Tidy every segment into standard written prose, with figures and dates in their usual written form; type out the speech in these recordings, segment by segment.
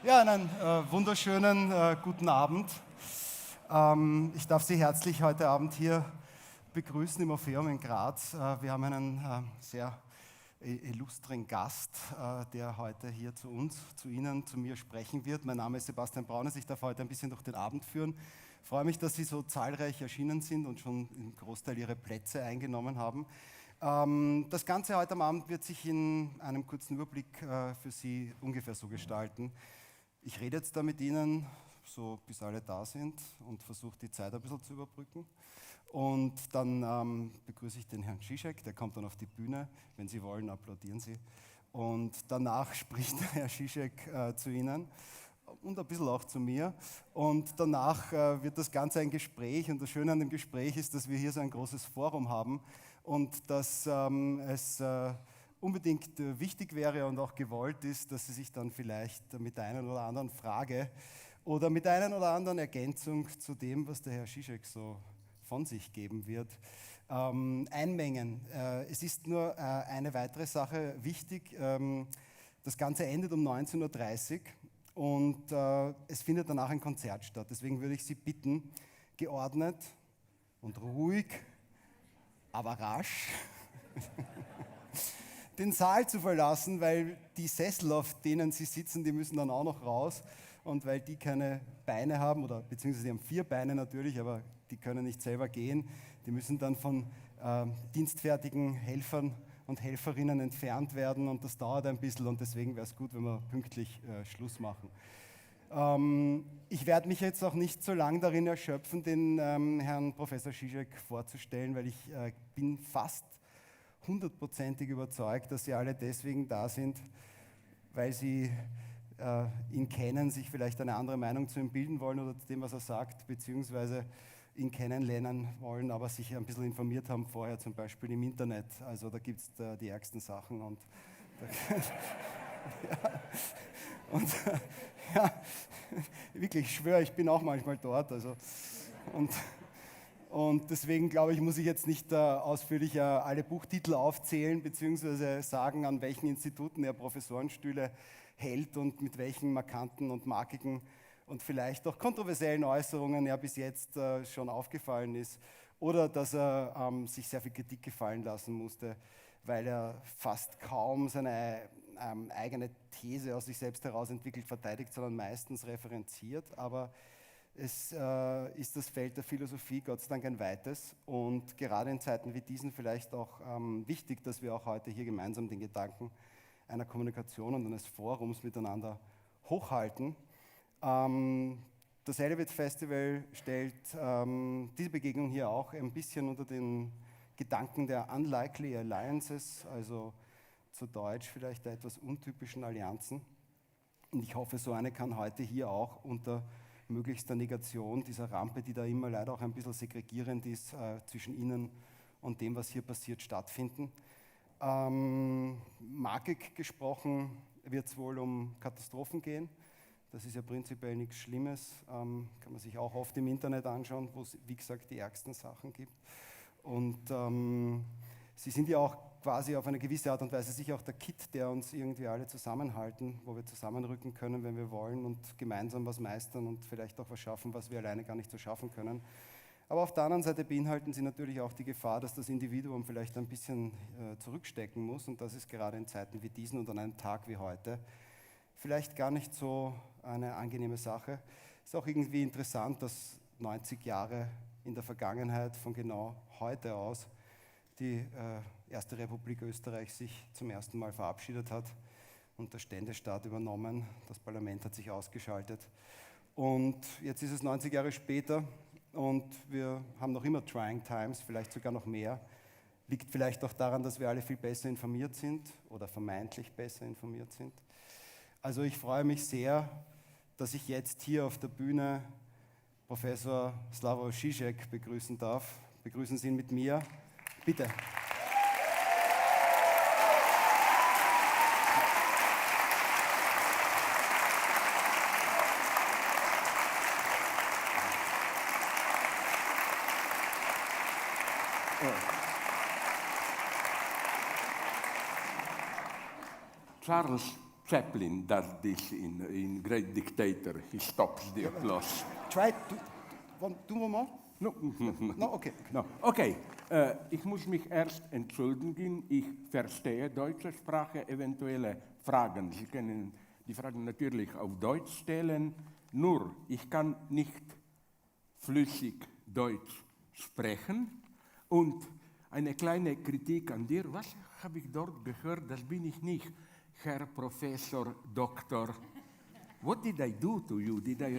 Ja, einen wunderschönen guten Abend. Ich darf Sie herzlich heute Abend hier begrüßen im Orpheum in Graz. Wir haben einen sehr illustren Gast, der heute hier zu uns, zu Ihnen, zu mir sprechen wird. Mein Name ist Sebastian Braunes, ich darf heute ein bisschen durch den Abend führen. Ich freue mich, dass Sie so zahlreich erschienen sind und schon im Großteil Ihre Plätze eingenommen haben. Das Ganze heute am Abend wird sich in einem kurzen Überblick für Sie ungefähr so gestalten. Ich rede jetzt da mit Ihnen, so bis alle da sind, und versuche die Zeit ein bisschen zu überbrücken. Und dann begrüße ich den Herrn Žižek, der kommt dann auf die Bühne. Wenn Sie wollen, applaudieren Sie. Und danach spricht der Herr Žižek zu Ihnen und ein bisschen auch zu mir. Und danach wird das Ganze ein Gespräch. Und das Schöne an dem Gespräch ist, dass wir hier so ein großes Forum haben und dass es unbedingt wichtig wäre und auch gewollt ist, dass Sie sich dann vielleicht mit der einen oder anderen Frage oder mit der einen oder anderen Ergänzung zu dem, was der Herr Žižek so von sich geben wird, einmengen. Es ist nur eine weitere Sache wichtig. Das Ganze endet um 19:30 Uhr und es findet danach ein Konzert statt. Deswegen würde ich Sie bitten, geordnet und ruhig, aber rasch den Saal zu verlassen, weil die Sessel, auf denen Sie sitzen, die müssen dann auch noch raus. Und weil die keine Beine haben, oder beziehungsweise die haben 4 Beine natürlich, aber die können nicht selber gehen, die müssen dann von dienstfertigen Helfern und Helferinnen entfernt werden und das dauert ein bisschen und deswegen wäre es gut, wenn wir pünktlich Schluss machen. Ich werde mich jetzt auch nicht so lange darin erschöpfen, den Herrn Professor Žižek vorzustellen, weil ich bin fast 100%ig überzeugt, dass Sie alle deswegen da sind, weil Sie ihn kennen, sich vielleicht eine andere Meinung zu ihm bilden wollen oder zu dem, was er sagt, beziehungsweise ihn kennenlernen wollen, aber sich ein bisschen informiert haben vorher, zum Beispiel im Internet. Also da gibt es die ärgsten Sachen und ja, wirklich, ich schwöre, ich bin auch manchmal dort. Also, und deswegen glaube ich, muss ich jetzt nicht ausführlich alle Buchtitel aufzählen, beziehungsweise sagen, an welchen Instituten er Professorenstühle hält und mit welchen markanten und markigen und vielleicht auch kontroversiellen Äußerungen er bis jetzt schon aufgefallen ist. Oder dass er sich sehr viel Kritik gefallen lassen musste, weil er fast kaum seine eigene These aus sich selbst heraus entwickelt, verteidigt, sondern meistens referenziert. Aber es ist das Feld der Philosophie Gott sei Dank ein weites und gerade in Zeiten wie diesen vielleicht auch wichtig, dass wir auch heute hier gemeinsam den Gedanken einer Kommunikation und eines Forums miteinander hochhalten. Das Elevate Festival stellt diese Begegnung hier auch ein bisschen unter den Gedanken der Unlikely Alliances, also zu Deutsch vielleicht der etwas untypischen Allianzen. Und ich hoffe, so eine kann heute hier auch unter möglichster Negation dieser Rampe, die da immer leider auch ein bisschen segregierend ist zwischen Ihnen und dem, was hier passiert, stattfinden. Markig gesprochen wird es wohl um Katastrophen gehen. Das ist ja prinzipiell nichts Schlimmes, kann man sich auch oft im Internet anschauen, wo es, wie gesagt, die ärgsten Sachen gibt. Und sie sind ja auch quasi auf eine gewisse Art und Weise sicher auch der Kit, der uns irgendwie alle zusammenhalten, wo wir zusammenrücken können, wenn wir wollen und gemeinsam was meistern und vielleicht auch was schaffen, was wir alleine gar nicht so schaffen können. Aber auf der anderen Seite beinhalten sie natürlich auch die Gefahr, dass das Individuum vielleicht ein bisschen zurückstecken muss und das ist gerade in Zeiten wie diesen und an einem Tag wie heute vielleicht gar nicht so eine angenehme Sache. Es ist auch irgendwie interessant, dass 90 Jahre in der Vergangenheit von genau heute aus die Erste Republik Österreich sich zum ersten Mal verabschiedet hat und der Ständestaat übernommen. Das Parlament hat sich ausgeschaltet. Und jetzt ist es 90 Jahre später und wir haben noch immer Trying Times, vielleicht sogar noch mehr. Liegt vielleicht auch daran, dass wir alle viel besser informiert sind oder vermeintlich besser informiert sind. Also ich freue mich sehr, dass ich jetzt hier auf der Bühne Professor Slavoj Žižek begrüßen darf. Begrüßen Sie ihn mit mir. Bitte. Chaplin does this in Great Dictator. He stops the applause. Try, do one more? No, No, okay. no. Okay, ich muss mich erst entschuldigen. Ich verstehe deutsche Sprache, eventuelle Fragen. Sie können die Fragen natürlich auf Deutsch stellen. Nur, ich kann nicht flüssig Deutsch sprechen. Und eine kleine Kritik an dir. Was habe ich dort gehört? Das bin ich nicht, Herr Professor, Doktor. What did I do to you? Did I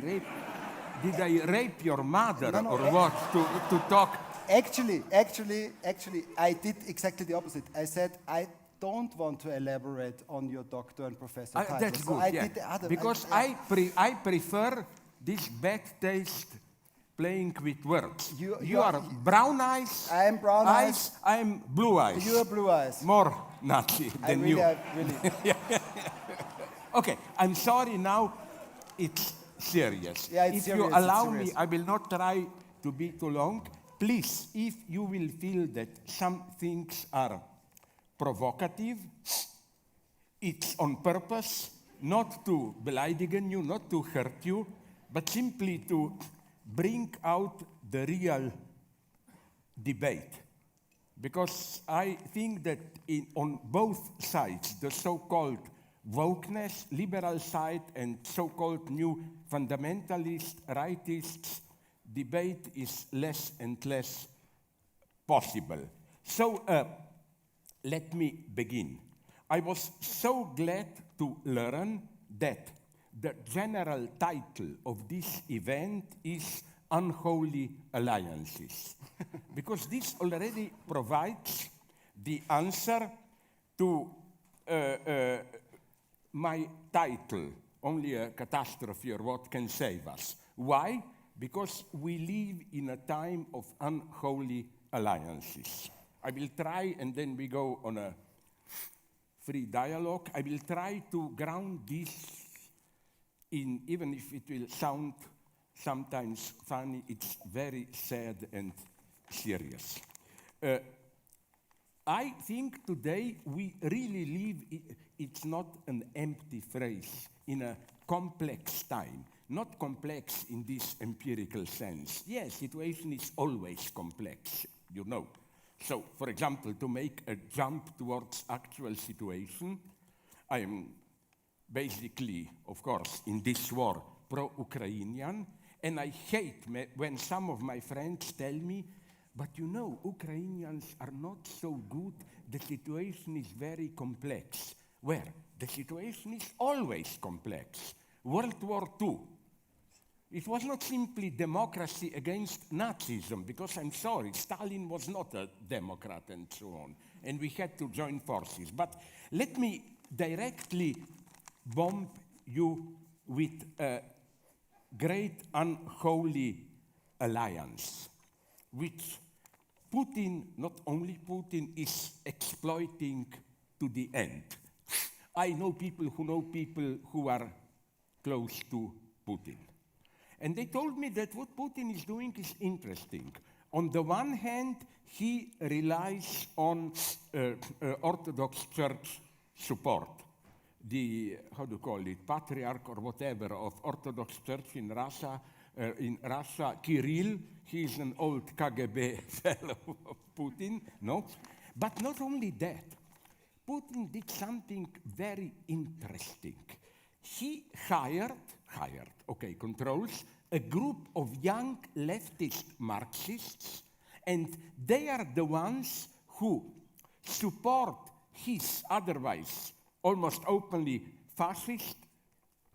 rape your mother or what to talk? Actually, I did exactly the opposite. I said I don't want to elaborate on your doctor and professor title. That's So good, I yeah. did the other. Because I prefer this bad taste playing with words. You are brown eyes. I am brown eyes. I am blue eyes. You are blue eyes. More Nazi than you. Really. Okay, I'm sorry now. It's serious. Yeah, it's if serious, you allow it's me, serious. I will not try to be too long. Please, if you will feel that some things are provocative, it's on purpose, not to beleidigen you, not to hurt you, but simply to bring out the real debate. Because I think that on both sides, the so-called wokeness, liberal side, and so-called new fundamentalist, rightists, debate is less and less possible. So let me begin. I was so glad to learn that the general title of this event is Unholy Alliances, because this already provides the answer to my title, Only a Catastrophe or What Can Save Us. Why? Because we live in a time of unholy alliances. I will try, and then we go on a free dialogue. I will try to ground this in, even if it will sound sometimes funny, it's very sad and serious. I think today we really live, it's not an empty phrase, in a complex time. Not complex in this empirical sense. Yes, situation is always complex, you know. So, for example, to make a jump towards actual situation, I am basically, of course, in this war, pro-Ukrainian, and I hate when some of my friends tell me, but you know, Ukrainians are not so good, the situation is very complex. Where? The situation is always complex. World War II. It was not simply democracy against Nazism, because I'm sorry, Stalin was not a Democrat and so on, and we had to join forces. But let me directly bomb you with a great unholy alliance, which Putin, not only Putin, is exploiting to the end. I know people who are close to Putin. And they told me that what Putin is doing is interesting. On the one hand, he relies on Orthodox Church support. The, how do you call it, patriarch or whatever of Orthodox Church in Russia, Kirill, he is an old KGB fellow of Putin, no? But not only that, Putin did something very interesting. He controls a group of young leftist Marxists, and they are the ones who support his otherwise almost openly fascist,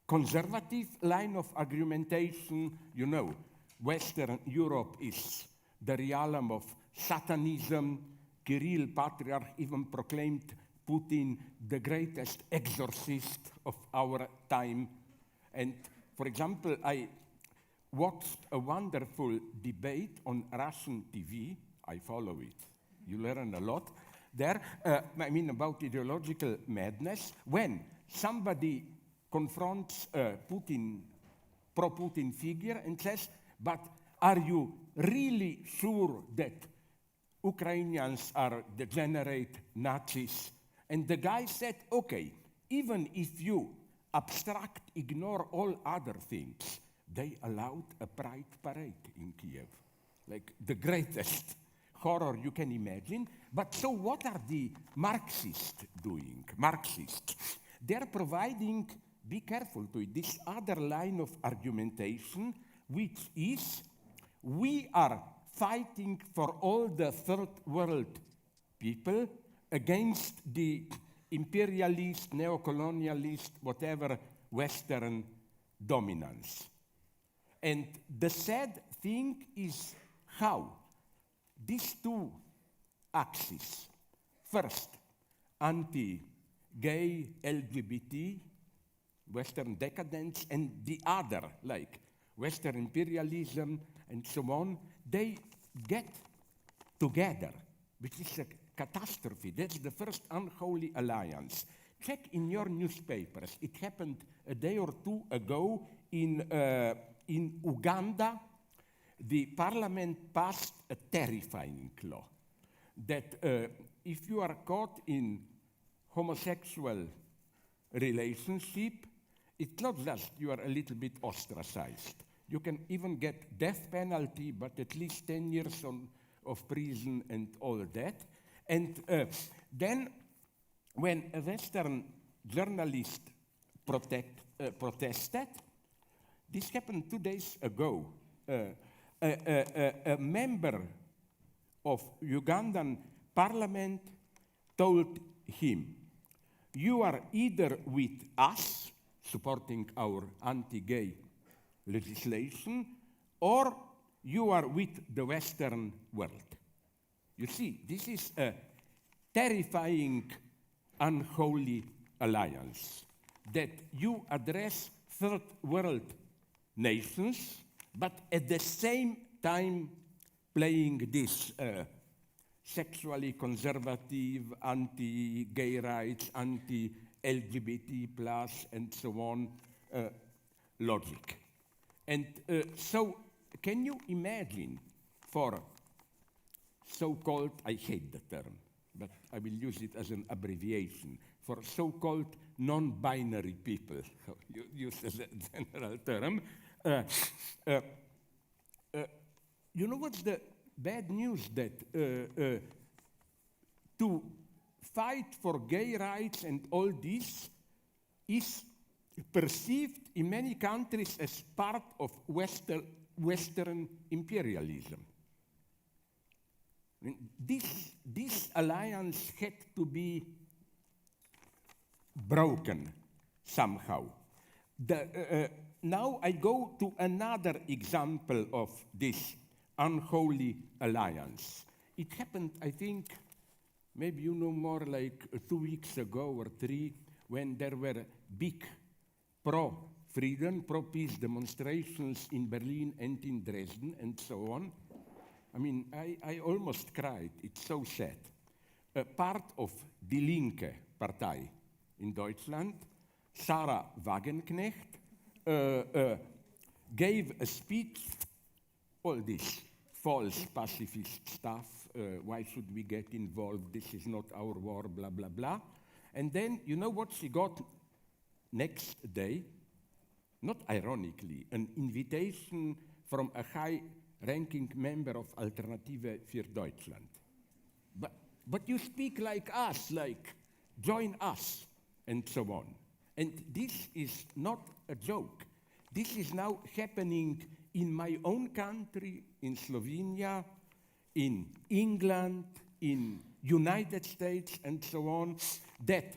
conservative line of argumentation. You know, Western Europe is the realm of Satanism. Kirill, patriarch, even proclaimed Putin the greatest exorcist of our time. And, for example, I watched a wonderful debate on Russian TV. I follow it. You learn a lot there. About ideological madness. When somebody confronts a pro-Putin figure and says, but are you really sure that Ukrainians are degenerate Nazis? And the guy said, okay, even if you abstract, ignore all other things, they allowed a pride parade in Kiev, like the greatest horror you can imagine. But so what are the Marxists doing? Marxists, they're providing, be careful to it, this other line of argumentation, which is, we are fighting for all the third world people against the imperialist, neo-colonialist, whatever Western dominance. And the sad thing is how these two axes, first, anti-gay, LGBT, Western decadence, and the other, like Western imperialism and so on, they get together, which is a catastrophe. That's the first unholy alliance. Check in your newspapers. It happened a day or two ago in Uganda. The parliament passed a terrifying law that if you are caught in homosexual relationship, it's not just you are a little bit ostracized. You can even get death penalty, but at least 10 years of prison and all that. And then when a Western journalist protested, this happened 2 days ago, a member of Ugandan parliament told him, you are either with us, supporting our anti-gay legislation, or you are with the Western world. You see, this is a terrifying, unholy alliance that you address third world nations, but at the same time playing this sexually conservative, anti-gay rights, anti-LGBT plus, and so on logic. And so can you imagine for so-called, I hate the term, but I will use it as an abbreviation, for so-called non-binary people, used as a general term. You know what's the bad news? That to fight for gay rights and all this is perceived in many countries as part of Western imperialism. This alliance had to be broken somehow. Now I go to another example of this unholy alliance. It happened, I think, maybe you know more, like 2 weeks ago or 3, when there were big pro-freedom, pro-peace demonstrations in Berlin and in Dresden and so on. I mean, I almost cried. It's so sad. A part of Die Linke Partei in Deutschland, Sarah Wagenknecht, gave a speech, all this false pacifist stuff, why should we get involved, this is not our war, blah, blah, blah. And then, you know what she got next day? Not ironically, an invitation from a high-ranking member of Alternative für Deutschland. But you speak like us, like join us, and so on. And this is not a joke. This is now happening in my own country, in Slovenia, in England, in United States, and so on, that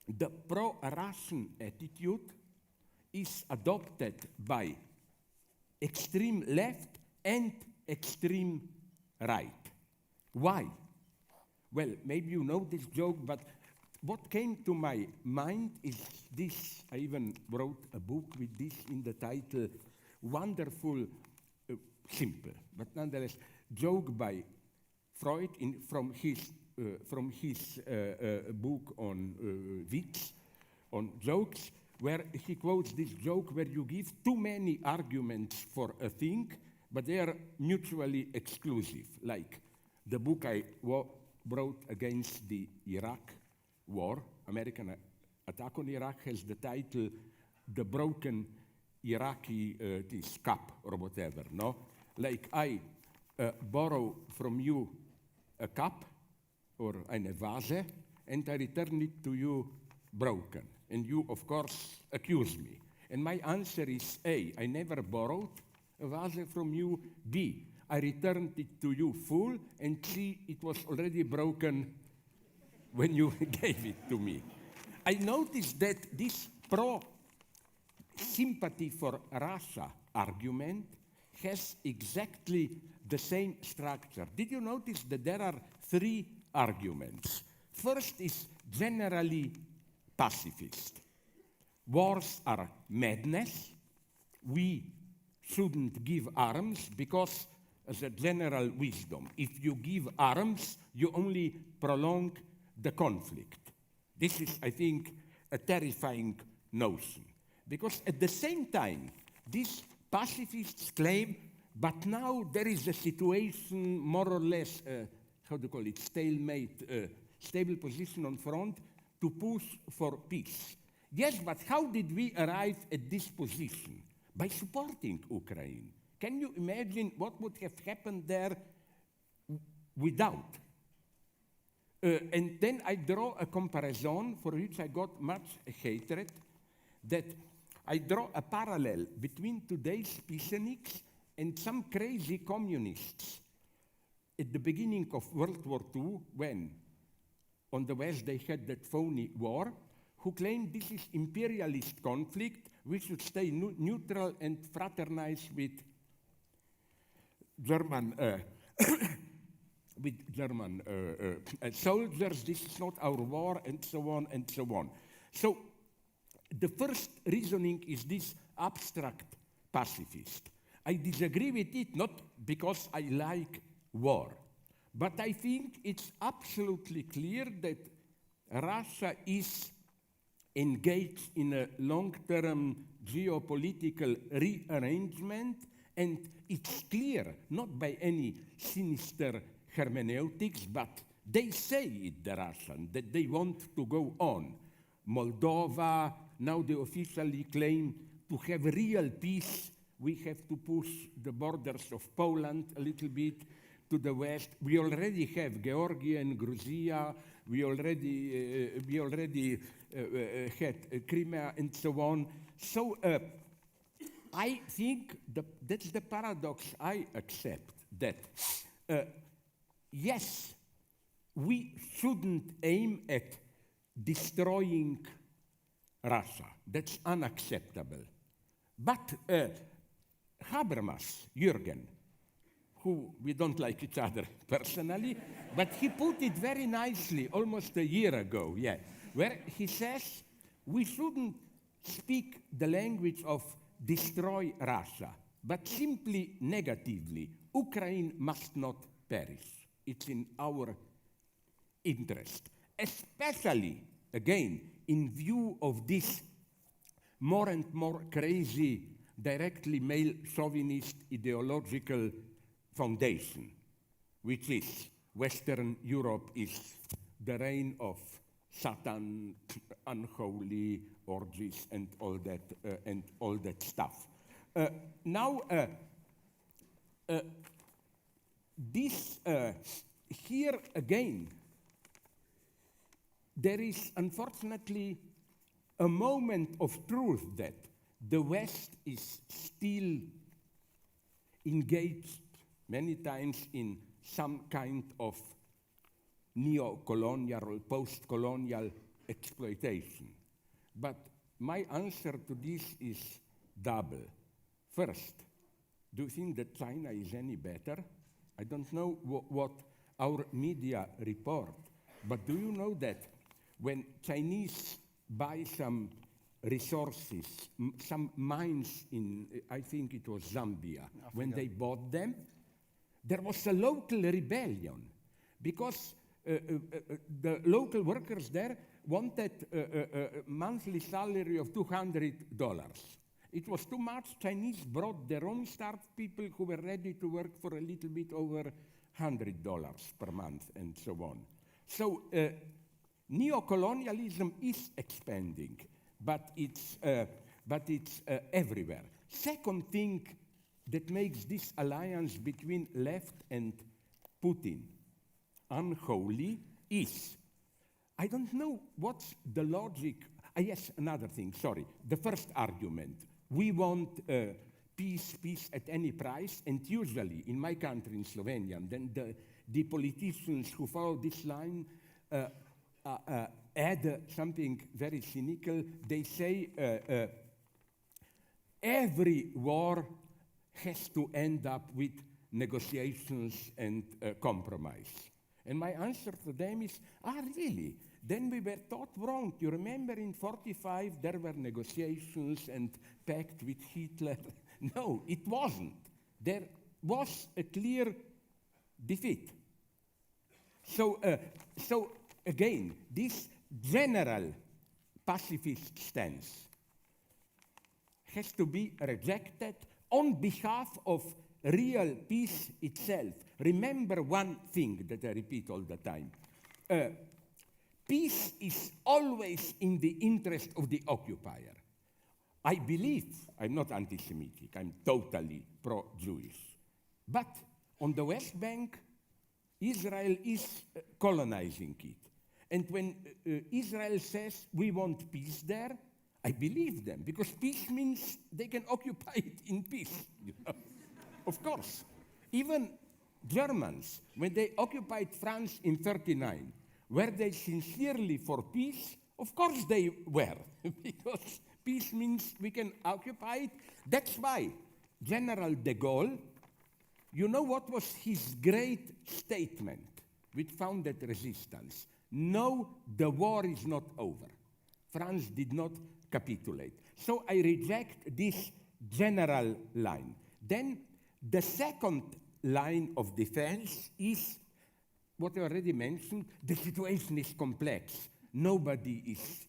the pro-Russian attitude is adopted by extreme left and extreme right. Why? Well, maybe you know this joke, but what came to my mind is this. I even wrote a book with this in the title, wonderful, simple, but nonetheless, joke by Freud from his book on wits, on jokes, where he quotes this joke where you give too many arguments for a thing, but they are mutually exclusive. Like the book I wrote against the Iraq war, American Attack on Iraq has the title The Broken Iraqi this cup or whatever, no? Like I borrow from you a cup or eine Vase and I return it to you broken. And you, of course, accuse me. And my answer is A, I never borrowed a vase from you. B, I returned it to you full. And C, it was already broken when you gave it to me. I noticed that this pro-sympathy for Russia argument has exactly the same structure. Did you notice that there are three arguments? First is generally pacifist. Wars are madness. We shouldn't give arms because, as a general wisdom, if you give arms, you only prolong the conflict. This is, I think, a terrifying notion. Because at the same time, these pacifists claim, but now there is a situation more or less, how do you call it, stalemate, stable position on front to push for peace. Yes, but how did we arrive at this position? By supporting Ukraine. Can you imagine what would have happened there without? And then I draw a comparison for which I got much hatred, that I draw a parallel between today's peaceniks and some crazy communists at the beginning of World War II, when on the West they had that phony war, who claimed this is imperialist conflict, we should stay neutral and fraternize with German soldiers, this is not our war, and so on and so on. So the first reasoning is this abstract pacifist. I disagree with it not because I like war, but I think it's absolutely clear that Russia is engaged in a long-term geopolitical rearrangement, and it's clear, not by any sinister hermeneutics, but they say it, the Russians, that they want to go on. Moldova, now they officially claim to have real peace. We have to push the borders of Poland a little bit to the west. We already have Georgia and Georgia. We already had Crimea and so on. So I think that's the paradox I accept, that yes, we shouldn't aim at destroying Russia. That's unacceptable. But Habermas, Jürgen, who we don't like each other personally, but he put it very nicely almost a year ago, yeah, where he says we shouldn't speak the language of destroy Russia, but simply negatively. Ukraine must not perish. It's in our interest, especially, again, in view of this more and more crazy, directly male chauvinist ideological foundation, which is Western Europe is the reign of Satan, unholy orgies, and all that stuff. Now, this here again, there is unfortunately a moment of truth that the West is still engaged many times in some kind of neo-colonial or post-colonial exploitation. But my answer to this is double. First, do you think that China is any better? I don't know what our media report, but do you know that when Chinese buy some resources, some mines in, I think it was Zambia, Africa, when they bought them, there was a local rebellion because the local workers there wanted a monthly salary of $200. It was too much. Chinese brought their own staff people who were ready to work for a little bit over $100 per month and so on. So Neocolonialism is expanding, but it's everywhere. Second thing that makes this alliance between left and Putin unholy is, I don't know what's the logic. Yes, another thing, sorry. The first argument, we want peace at any price, and usually in my country, in Slovenia, and then the politicians who follow this line add something very cynical. They say every war has to end up with negotiations and compromise. And my answer to them is, really? Then we were taught wrong. You remember in 45 there were negotiations and pact with Hitler? No, it wasn't. There was a clear defeat. So again, this general pacifist stance has to be rejected on behalf of real peace itself. Remember one thing that I repeat all the time. Peace is always in the interest of the occupier. I believe, I'm not anti-Semitic, I'm totally pro-Jewish. But on the West Bank, Israel is colonizing it. And when Israel says we want peace there, I believe them, because peace means they can occupy it in peace. You know? Of course. Even Germans, when they occupied France in 1939, were they sincerely for peace? Of course they were, because peace means we can occupy it. That's why General de Gaulle, you know what was his great statement which founded resistance? No, the war is not over. France did not capitulate. So I reject this general line. Then the second line of defense is what I already mentioned. The situation is complex. Nobody is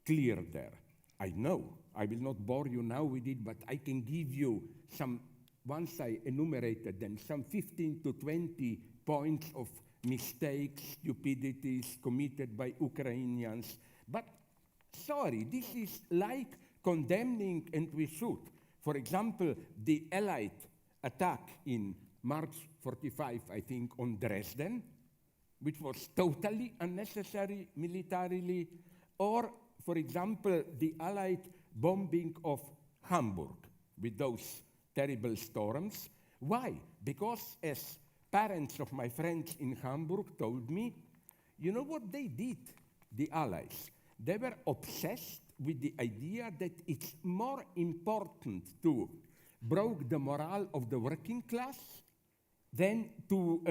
clear there. I know. I will not bore you now with it, but I can give you some, once I enumerated them, some 15 to 20 points of mistakes, stupidities committed by Ukrainians. But sorry, this is like condemning, and we should. For example, the Allied attack in March 45, I think, on Dresden, which was totally unnecessary militarily, or, for example, the Allied bombing of Hamburg with those terrible storms. Why? Because as parents of my friends in Hamburg told me, you know what they did, the Allies? They were obsessed with the idea that it's more important to break the morale of the working class than to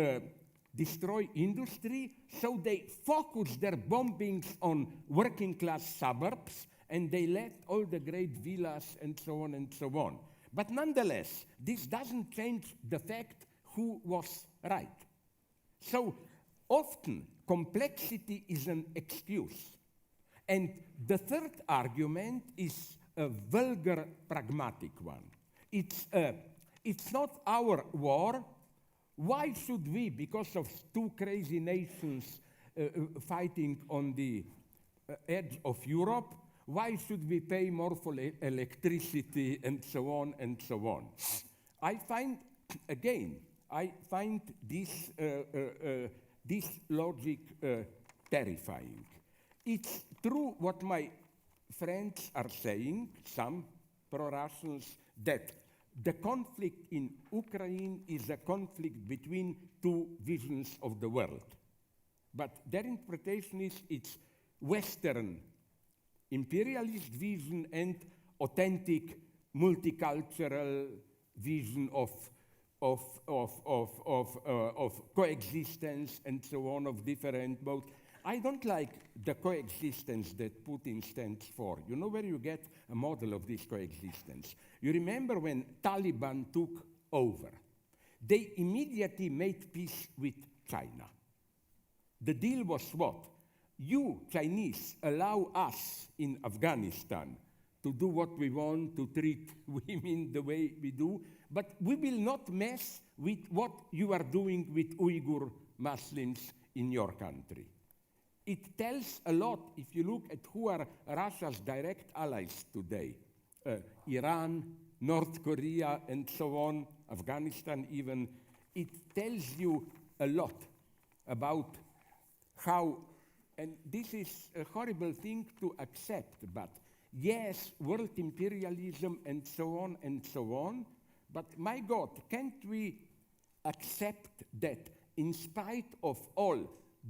destroy industry. So they focused their bombings on working class suburbs, and they left all the great villas and so on and so on. But nonetheless, this doesn't change the fact who was right. So often, complexity is an excuse. And the third argument is a vulgar, pragmatic one. It's not our war. Why should we, because of two crazy nations fighting on the edge of Europe, why should we pay more for electricity and so on and so on? I find this logic terrifying. It's true what my friends are saying, some pro-Russians, that the conflict in Ukraine is a conflict between two visions of the world. But their interpretation is it's Western imperialist vision and authentic multicultural vision of coexistence and so on, of different modes. I don't like the coexistence that Putin stands for. You know where you get a model of this coexistence? You remember when Taliban took over, they immediately made peace with China. The deal was what? You, Chinese, allow us in Afghanistan to do what we want, to treat women the way we do, but we will not mess with what you are doing with Uyghur Muslims in your country. It tells a lot if you look at who are Russia's direct allies today. Iran, North Korea, and so on, Afghanistan even. It tells you a lot about how, and this is a horrible thing to accept, but yes, world imperialism and so on, but my God, can't we accept that in spite of all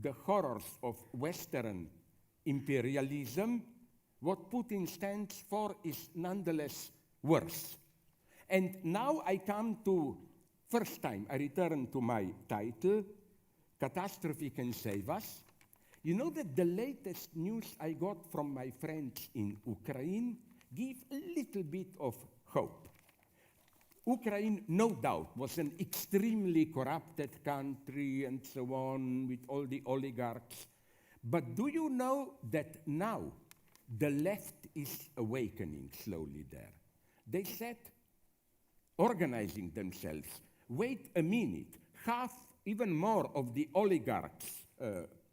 the horrors of Western imperialism, what Putin stands for is nonetheless worse? And now I come to, first time I return to my title, Catastrophe Can Save Us. You know that the latest news I got from my friends in Ukraine give a little bit of hope. Ukraine, no doubt, was an extremely corrupted country and so on, with all the oligarchs. But do you know that now the left is awakening slowly there? They said, organizing themselves, wait a minute, half, even more of the oligarchs,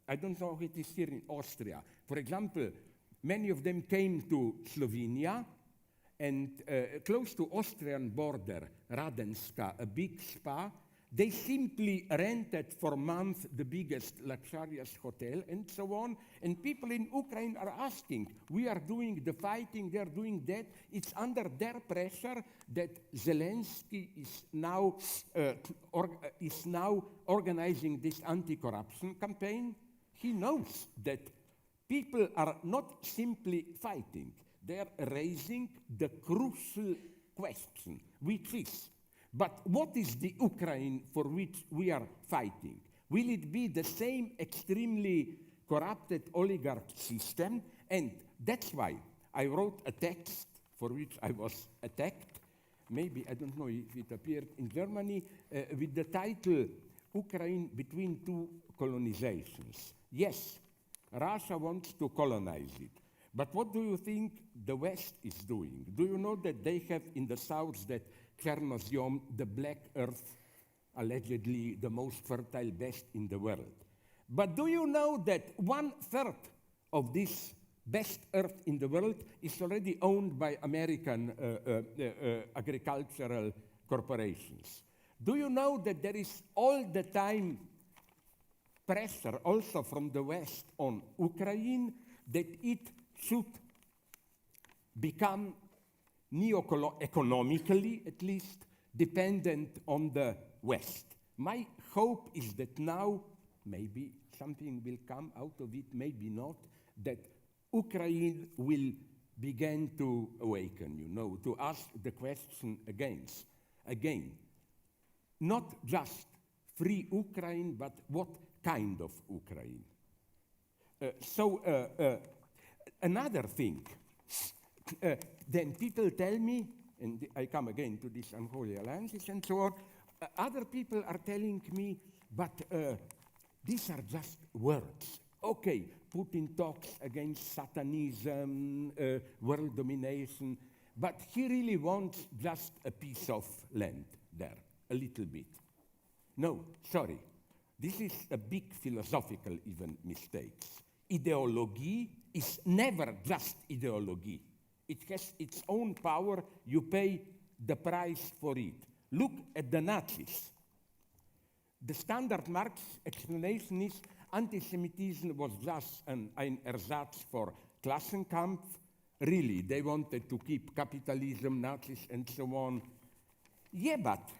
I don't know how it is here in Austria. For example, many of them came to Slovenia, and close to Austrian border, Radenska, a big spa, they simply rented for months the biggest luxurious hotel and so on. And people in Ukraine are asking, we are doing the fighting, they are doing that. It's under their pressure that Zelensky is now organizing this anti-corruption campaign. He knows that people are not simply fighting. They are raising the crucial question, which is, but what is the Ukraine for which we are fighting? Will it be the same extremely corrupted oligarch system? And that's why I wrote a text for which I was attacked. Maybe, I don't know if it appeared in Germany, with the title, Ukraine Between Two Colonizations. Yes, Russia wants to colonize it. But what do you think the West is doing? Do you know that they have in the South that Chernozem, the black earth, allegedly the most fertile best in the world? But do you know that 1/3 of this best earth in the world is already owned by American agricultural corporations? Do you know that there is all the time pressure also from the West on Ukraine that it should become economically, at least, dependent on the West? My hope is that now, maybe something will come out of it, maybe not, that Ukraine will begin to awaken, to ask the question again. Not just free Ukraine, but what kind of Ukraine? Another thing, then people tell me, and I come again to these unholy alliances and so on, other people are telling me, but these are just words. Okay, Putin talks against Satanism, world domination, but he really wants just a piece of land there, a little bit. No, sorry, this is a big philosophical even mistake. Ideology is never just ideology. It has its own power, you pay the price for it. Look at the Nazis. The standard Marx explanation is anti-Semitism was just an ersatz for Klassenkampf. Really, they wanted to keep capitalism, Nazis, and so on. Yeah, but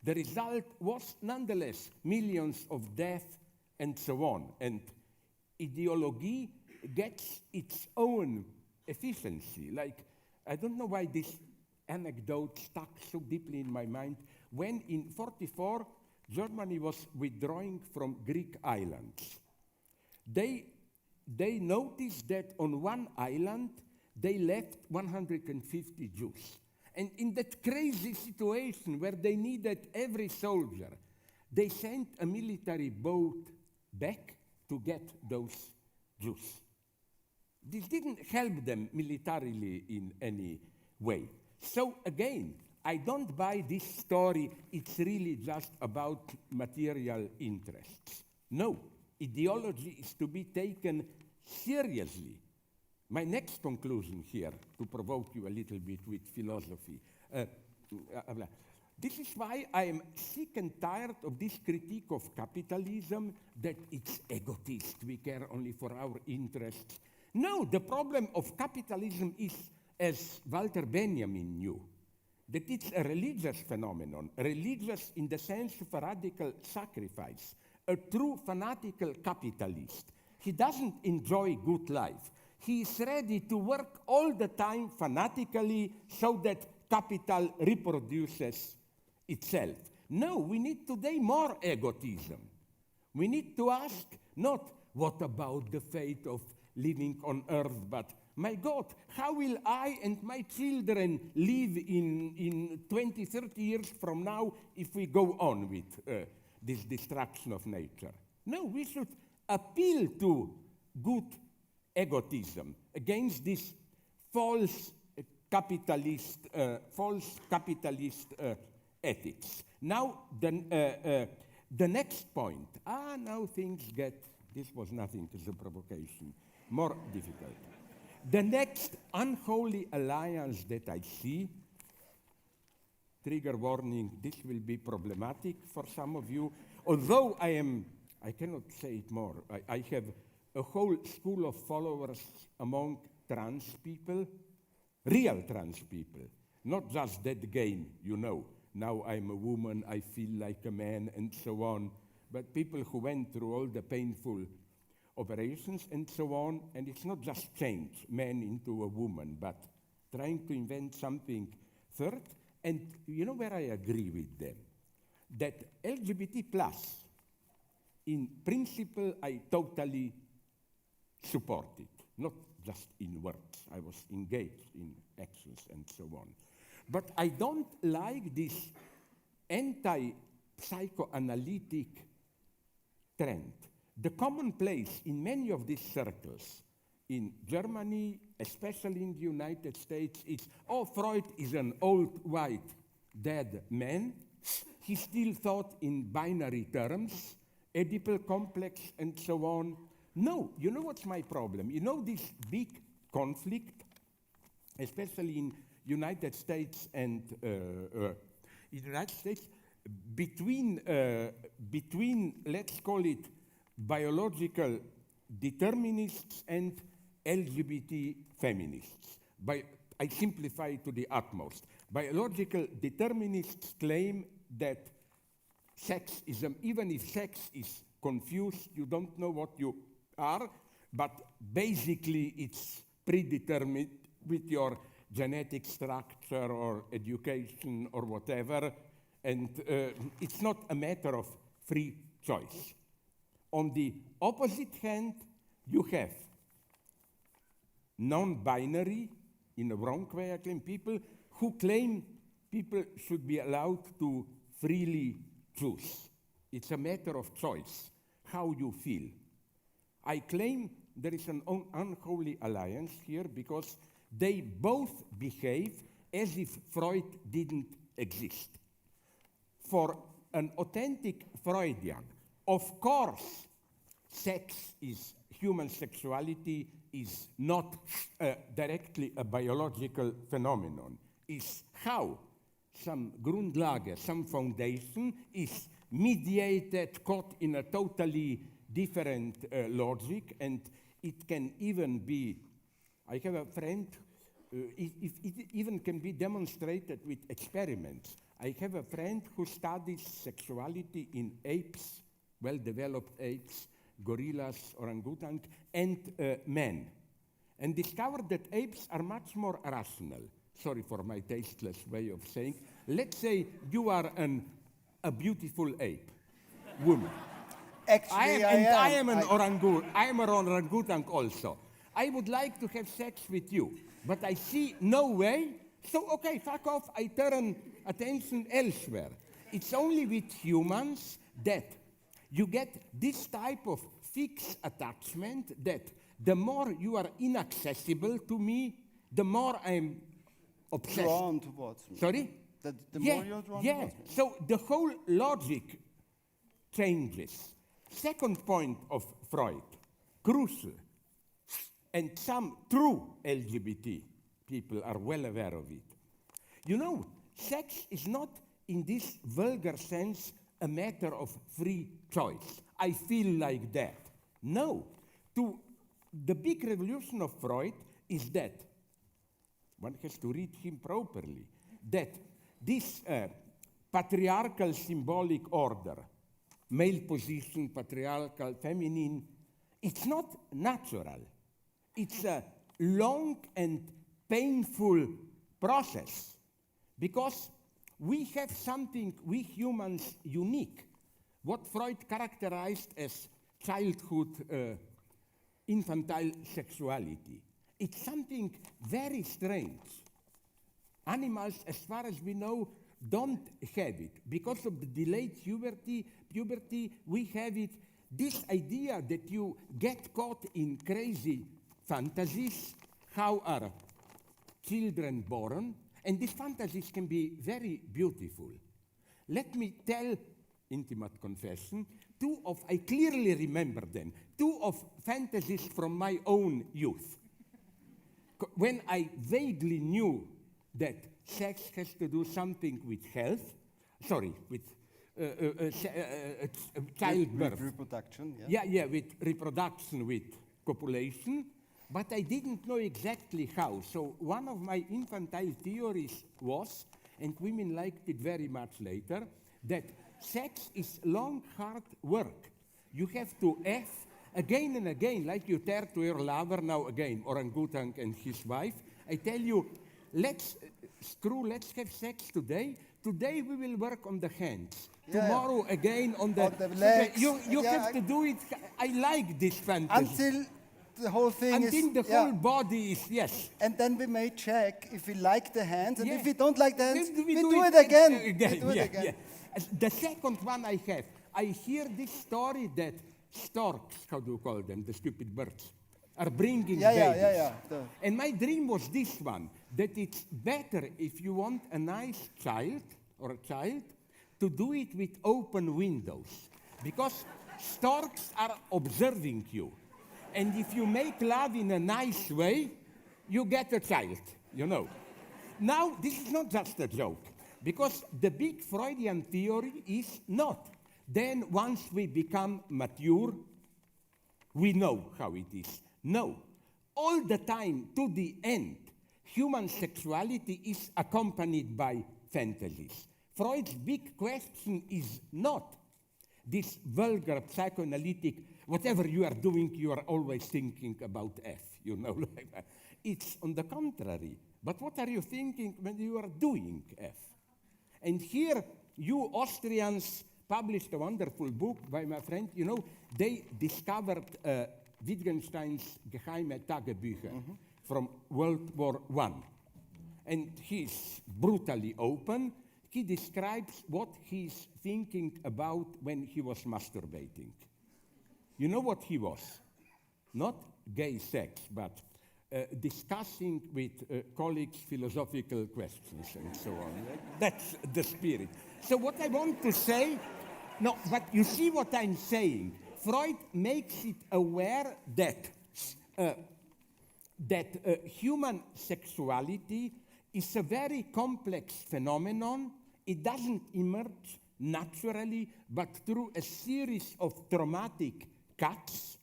the result was nonetheless millions of deaths and so on. And ideology gets its own efficiency. Like, I don't know why this anecdote stuck so deeply in my mind. When in 1944, Germany was withdrawing from Greek islands, they noticed that on one island, they left 150 Jews. And in that crazy situation where they needed every soldier, they sent a military boat back to get those Jews. This didn't help them militarily in any way. So again, I don't buy this story, it's really just about material interests. No, ideology is to be taken seriously. My next conclusion here, to provoke you a little bit with philosophy. This is why I am sick and tired of this critique of capitalism, that it's egotist, we care only for our interests. No, the problem of capitalism is, as Walter Benjamin knew, that it's a religious phenomenon, religious in the sense of a radical sacrifice. A true fanatical capitalist, he doesn't enjoy good life. He is ready to work all the time fanatically so that capital reproduces itself. No, we need today more egotism. We need to ask not what about the fate of living on earth, but my God, how will I and my children live in 20, 30 years from now if we go on with this destruction of nature? No, we should appeal to good egotism against this false capitalist ethics. Now, the next point. Now things get, this was nothing as a provocation, more difficult. The next unholy alliance that I see, trigger warning, this will be problematic for some of you, although I cannot say it more. I have a whole school of followers among trans people, real trans people, not just that game, you know. Now I'm a woman, I feel like a man, and so on. But people who went through all the painful operations and so on, and it's not just change man into a woman, but trying to invent something third. And you know where I agree with them? That LGBT plus, in principle, I totally support it, not just in words. I was engaged in actions and so on. But I don't like this anti-psychoanalytic trend. The commonplace in many of these circles, in Germany, especially in the United States, is, oh, Freud is an old, white, dead man. He still thought in binary terms, Oedipal complex, and so on. No, you know what's my problem? You know this big conflict, especially in United States and between, let's call it, biological determinists and LGBT feminists. I simplify to the utmost. Biological determinists claim that sexism, even if sex is confused, you don't know what you are, but basically it's predetermined with your genetic structure or education or whatever, and it's not a matter of free choice. On the opposite hand, you have non-binary, in a wrong way, I claim, people who claim people should be allowed to freely choose. It's a matter of choice, how you feel. I claim there is an unholy alliance here because they both behave as if Freud didn't exist. For an authentic Freudian, of course, human sexuality is not directly a biological phenomenon. It's how some Grundlage, some foundation is mediated, caught in a totally different logic, and it can even be, I have a friend, it even can be demonstrated with experiments. I have a friend who studies sexuality in apes, well-developed apes, gorillas, orangutan, and men, and discovered that apes are much more rational. Sorry for my tasteless way of saying. Let's say you are a beautiful ape, woman. Actually, I am an orangutan also. I would like to have sex with you, but I see no way, so okay, fuck off, I turn attention elsewhere. It's only with humans that you get this type of fixed attachment that the more you are inaccessible to me, the more I'm obsessed. Drawn towards me. Sorry? The more you're drawn towards me. So the whole logic changes. Second point of Freud, crucial, and some true LGBT people are well aware of it. You know, sex is not, in this vulgar sense, a matter of free choice. I feel like that. No. The big revolution of Freud is that, one has to read him properly, that this patriarchal symbolic order, male position, patriarchal, feminine, it's not natural. It's a long and painful process because we have something, we humans, unique. What Freud characterized as childhood infantile sexuality. It's something very strange. Animals, as far as we know, don't have it. Because of the delayed puberty, we have it. This idea that you get caught in crazy fantasies, how are children born, and these fantasies can be very beautiful. Let me tell, intimate confession, I clearly remember them, two of fantasies from my own youth. When I vaguely knew that sex has to do something with health, with childbirth. With reproduction, yeah. Yeah, with reproduction, with copulation, but I didn't know exactly how. So one of my infantile theories was, and women liked it very much later, that sex is long, hard work. You have to F again and again, like you tear to your lover now again, orangutan and his wife. I tell you, let's have sex today. Today we will work on the hands. Yeah. Tomorrow again on the legs. You have to do it. I like this fantasy. Until the whole thing Until the whole body is, yes. And then we may check if we like the hands, and Yeah. if we don't like the hands, We do it again. We do it again. The second one I have, I hear this story that storks, how do you call them, the stupid birds, are bringing babies. Yeah. And my dream was this one, that it's better if you want a nice child, or a child, to do it with open windows. Because storks are observing you. And if you make love in a nice way, you get a child, you know. Now, this is not just a joke, because the big Freudian theory is not. Then once we become mature, we know how it is. No. All the time, to the end, human sexuality is accompanied by fantasies. Freud's big question is not this vulgar psychoanalytic, whatever you are doing, you are always thinking about F, you know. It's on the contrary. But what are you thinking when you are doing F? And here, you Austrians published a wonderful book by my friend. You know, they discovered Wittgenstein's geheime Tagebücher from World War I. And he's brutally open. He describes what he's thinking about when he was masturbating. You know what he was? Not gay sex, but discussing with colleagues philosophical questions and so on. That's the spirit. So what I want to say, no, but you see what I'm saying. Freud makes it aware that human sexuality is a very complex phenomenon. It doesn't emerge naturally, but through a series of traumatic cuts.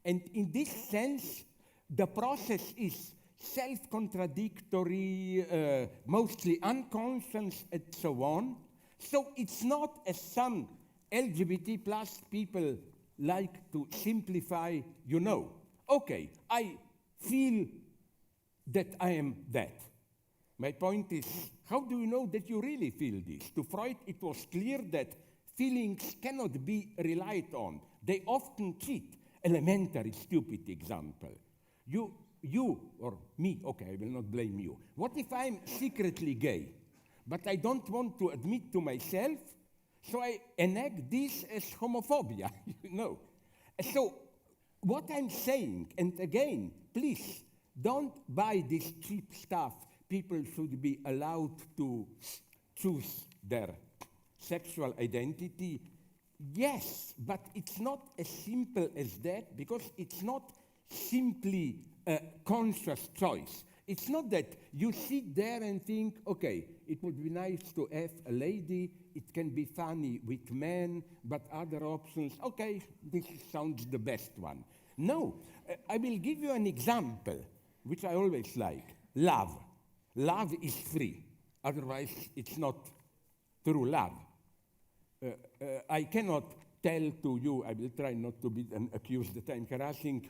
And in this sense, the process is self-contradictory, mostly unconscious, and so on. So it's not, as some LGBT plus people like to simplify, you know, okay, I feel that I am that. My point is, how do you know that you really feel this? To Freud, it was clear that feelings cannot be relied on. They often cheat. Elementary, stupid example. You or me, okay, I will not blame you. What if I'm secretly gay, but I don't want to admit to myself, so I enact this as homophobia, you know? So what I'm saying, and again, please, don't buy this cheap stuff. People should be allowed to choose their sexual identity Yes, but it's not as simple as that because it's not simply a conscious choice. It's not that you sit there and think, okay, it would be nice to have a lady, it can be funny with men, but other options, okay, this sounds the best one. No, I will give you an example, which I always like. Love. Love is free. Otherwise, it's not true love. I cannot tell to you, I will try not to be accused that I'm harassing.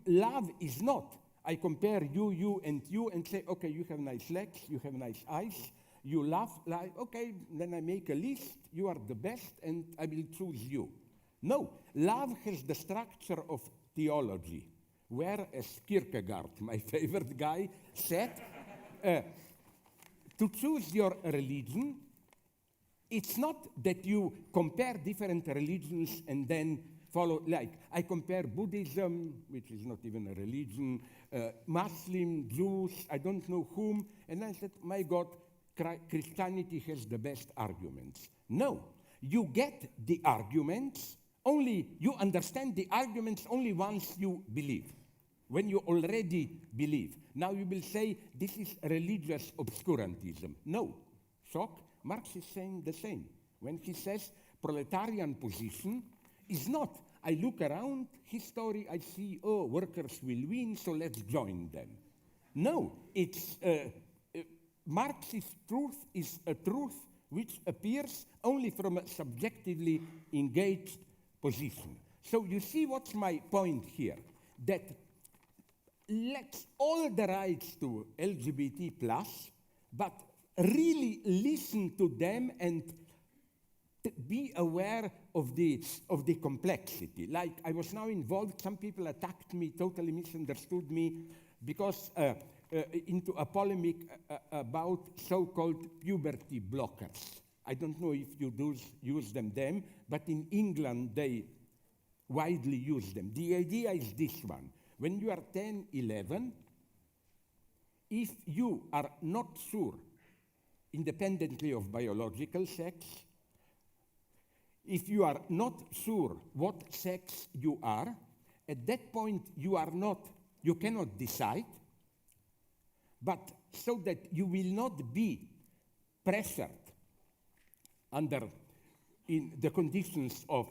Love is not. I compare you, and say, okay, you have nice legs, you have nice eyes, you laugh, like, okay, then I make a list, you are the best, and I will choose you. No, love has the structure of theology, whereas Kierkegaard, my favorite guy, said, to choose your religion, it's not that you compare different religions and then follow, like, I compare Buddhism, which is not even a religion, Muslim, Jews, I don't know whom, and I said, my God, Christianity has the best arguments. No, you get the arguments, you understand the arguments only once you believe, when you already believe. Now you will say, this is religious obscurantism. No, shock, Marx is saying the same. When he says proletarian position is not, I look around history, I see, oh, workers will win, so let's join them. No, it's Marxist truth is a truth which appears only from a subjectively engaged position. So you see what's my point here, that let's all the rights to LGBT+, but really listen to them and be aware of the complexity. Like, I was now involved, some people attacked me, totally misunderstood me, because into a polemic about so-called puberty blockers. I don't know if you use them, but in England they widely use them. The idea is this one. When you are 10, 11, if you are not sure, independently of biological sex, if you are not sure what sex you are, at that point you cannot decide, but so that you will not be pressured in the conditions of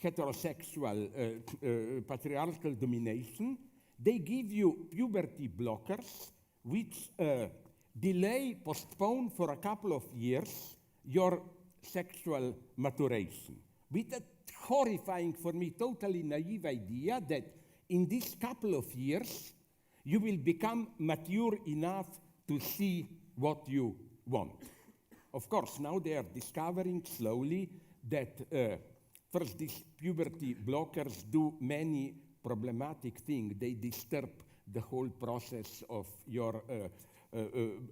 heterosexual patriarchal domination, they give you puberty blockers which postpone for a couple of years your sexual maturation. With a horrifying, for me, totally naive idea that in this couple of years, you will become mature enough to see what you want. Of course, now they are discovering slowly that first, these puberty blockers do many problematic things. They disturb the whole process of your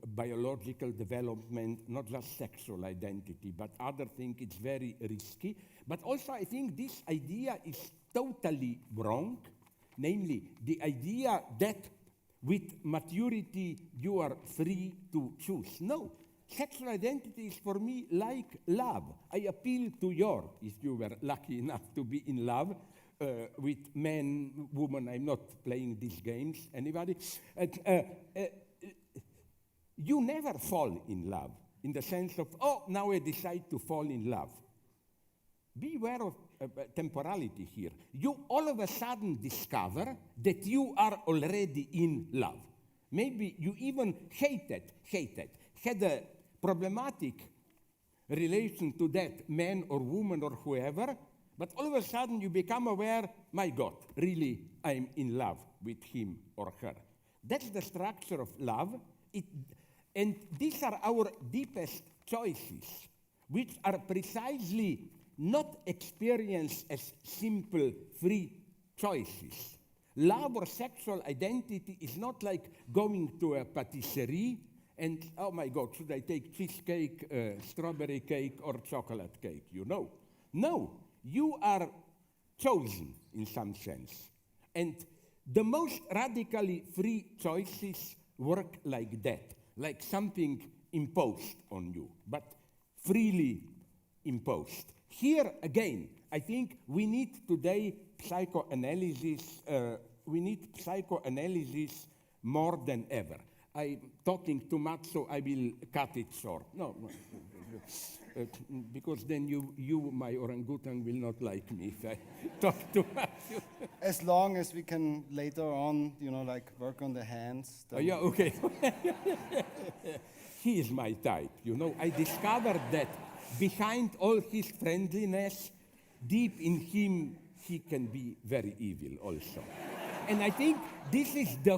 biological development, not just sexual identity, but other things. It's very risky. But also, I think this idea is totally wrong, namely the idea that with maturity you are free to choose. No, sexual identity is for me like love. I appeal to if you were lucky enough to be in love with men, women, I'm not playing these games, anybody? You never fall in love in the sense of, oh, now I decide to fall in love. Be aware of temporality here. You all of a sudden discover that you are already in love. Maybe you even hated, had a problematic relation to that man or woman or whoever, but all of a sudden you become aware, my God, really I'm in love with him or her. That's the structure of love. And these are our deepest choices, which are precisely not experienced as simple, free choices. Love or sexual identity is not like going to a patisserie and, oh my God, should I take cheesecake, strawberry cake, or chocolate cake, you know? No, you are chosen in some sense. And the most radically free choices work like that, like something imposed on you, but freely imposed. Here again, I think we need today psychoanalysis. We need psychoanalysis more than ever. I'm talking too much, so I will cut it short. No, because then you, my orangutan, will not like me if I talk too much. As long as we can later on, like work on the hands. Yeah, okay. He is my type, I discovered that behind all his friendliness, deep in him, he can be very evil also. And I think this is the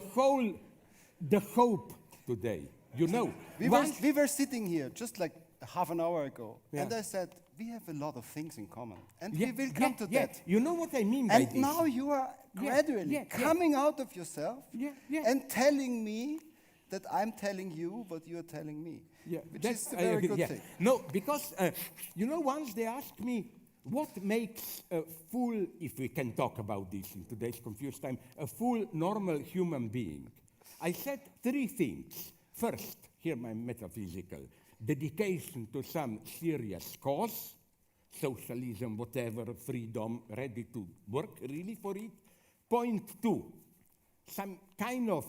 hope today. We were sitting here just like half an hour ago, Yeah. and I said, we have a lot of things in common, and we will come to yeah. that. You know what I mean by And this? now you are gradually coming out of yourself and telling me that I'm telling you what you are telling me, which is a very good thing. No, because, once they asked me, what makes a full, if we can talk about this in today's confused time, a full normal human being? I said 3 things. First, here my metaphysical, dedication to some serious cause, socialism, whatever, freedom, ready to work really for it. Point 2, some kind of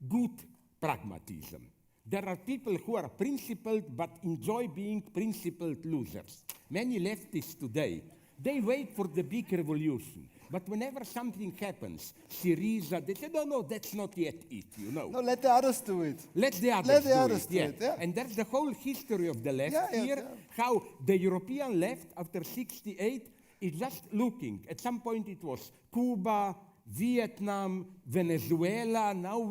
good pragmatism. There are people who are principled but enjoy being principled losers. Many leftists today, they wait for the big revolution. But whenever something happens, Syriza, they say, no, that's not yet it, No, let the others do it. Let the others do it. And that's the whole history of the left here, how the European left, after 68, is just looking. At some point it was Cuba, Vietnam, Venezuela. Now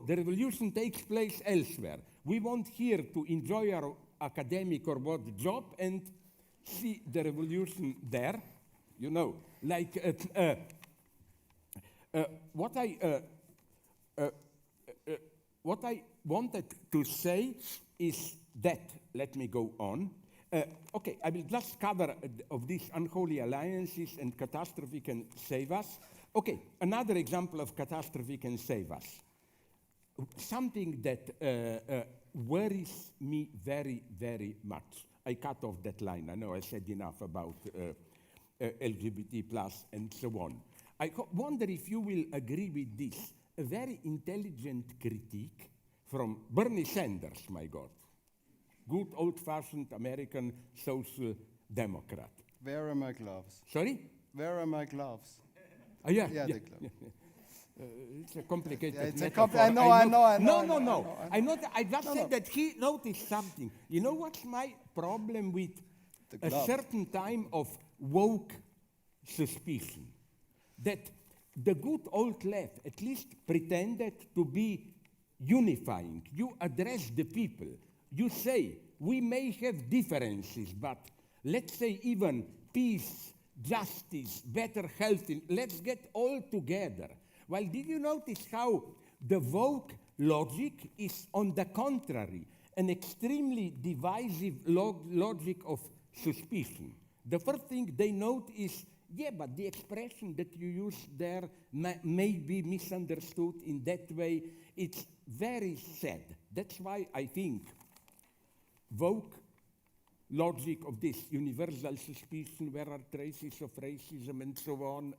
the revolution takes place elsewhere. We want here to enjoy our academic or what job and see the revolution there. Like what I wanted to say is that, let me go on. Okay, I will just cover of these unholy alliances and catastrophe can save us. Okay, another example of catastrophe can save us. Something that worries me very, very much. I cut off that line. I know I said enough about LGBT plus and so on. I wonder if you will agree with this. A very intelligent critique from Bernie Sanders, my God. Good old-fashioned American social democrat. Where are my gloves? Sorry? Where are my gloves? Oh, yeah. The gloves. It's a complicated it's metaphor. I know. No. I just said that he noticed something. You know what's my problem with a certain time of woke suspicion? That the good old left at least pretended to be unifying. You address the people. You say, we may have differences, but let's say even peace, justice, better health, let's get all together. Well, did you notice how the woke logic is, on the contrary, an extremely divisive logic of suspicion? The first thing they note is, but the expression that you use there may be misunderstood in that way. It's very sad. That's why I think woke logic of this universal suspicion, where are traces of racism and so on,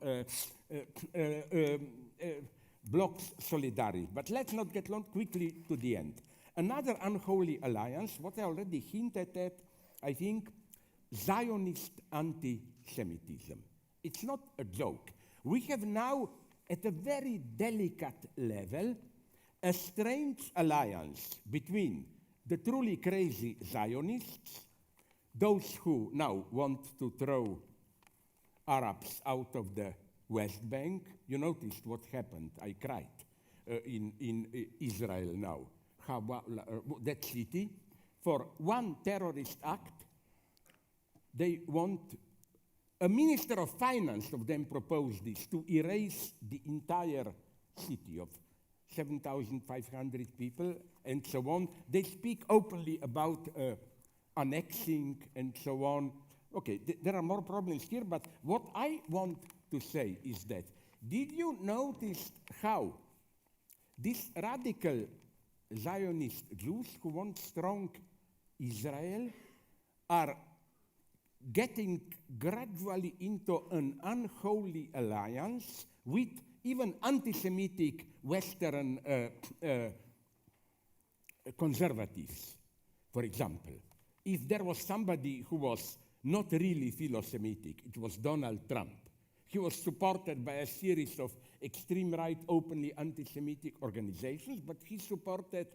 blocks solidarity. But let's not get long, quickly to the end. Another unholy alliance, what I already hinted at, I think, Zionist anti-Semitism. It's not a joke. We have now, at a very delicate level, a strange alliance between the truly crazy Zionists, those who now want to throw Arabs out of the West Bank. You noticed what happened. I cried in Israel now. That city, for one terrorist act, they want, a minister of finance of them proposed this, to erase the entire city of 7,500 people and so on. They speak openly about annexing and so on. Okay, there are more problems here, but what I want to say is that, did you notice how these radical Zionist Jews who want strong Israel are getting gradually into an unholy alliance with even anti-Semitic Western conservatives. For example, if there was somebody who was not really philo-Semitic, it was Donald Trump. He was supported by a series of extreme right, openly anti-Semitic organizations, but he supported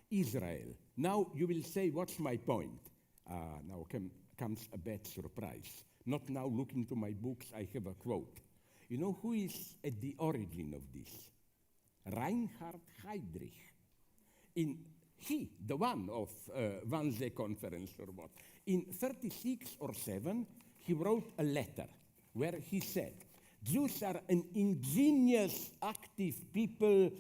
Israel. Now you will say, what's my point? Now comes a bad surprise. Not now looking to my books, I have a quote. You know who is at the origin of this? Reinhard Heydrich. He, the one of Wannsee Conference or what, in 36 or 7, he wrote a letter where he said, Jews are an ingenious, active people.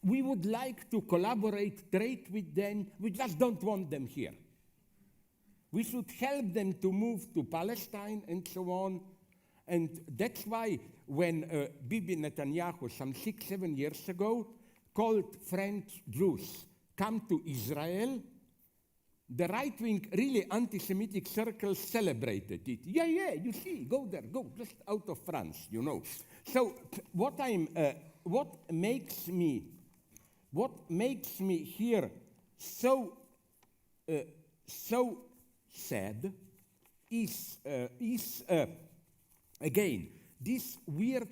We would like to collaborate, trade with them. We just don't want them here. We should help them to move to Palestine and so on. And that's why when Bibi Netanyahu, some 6-7 years ago, called French Jews come to Israel, the right-wing, really anti-Semitic circles celebrated it. Yeah, you see, go there, go just out of France, you know. So what makes me here so sad is again this weird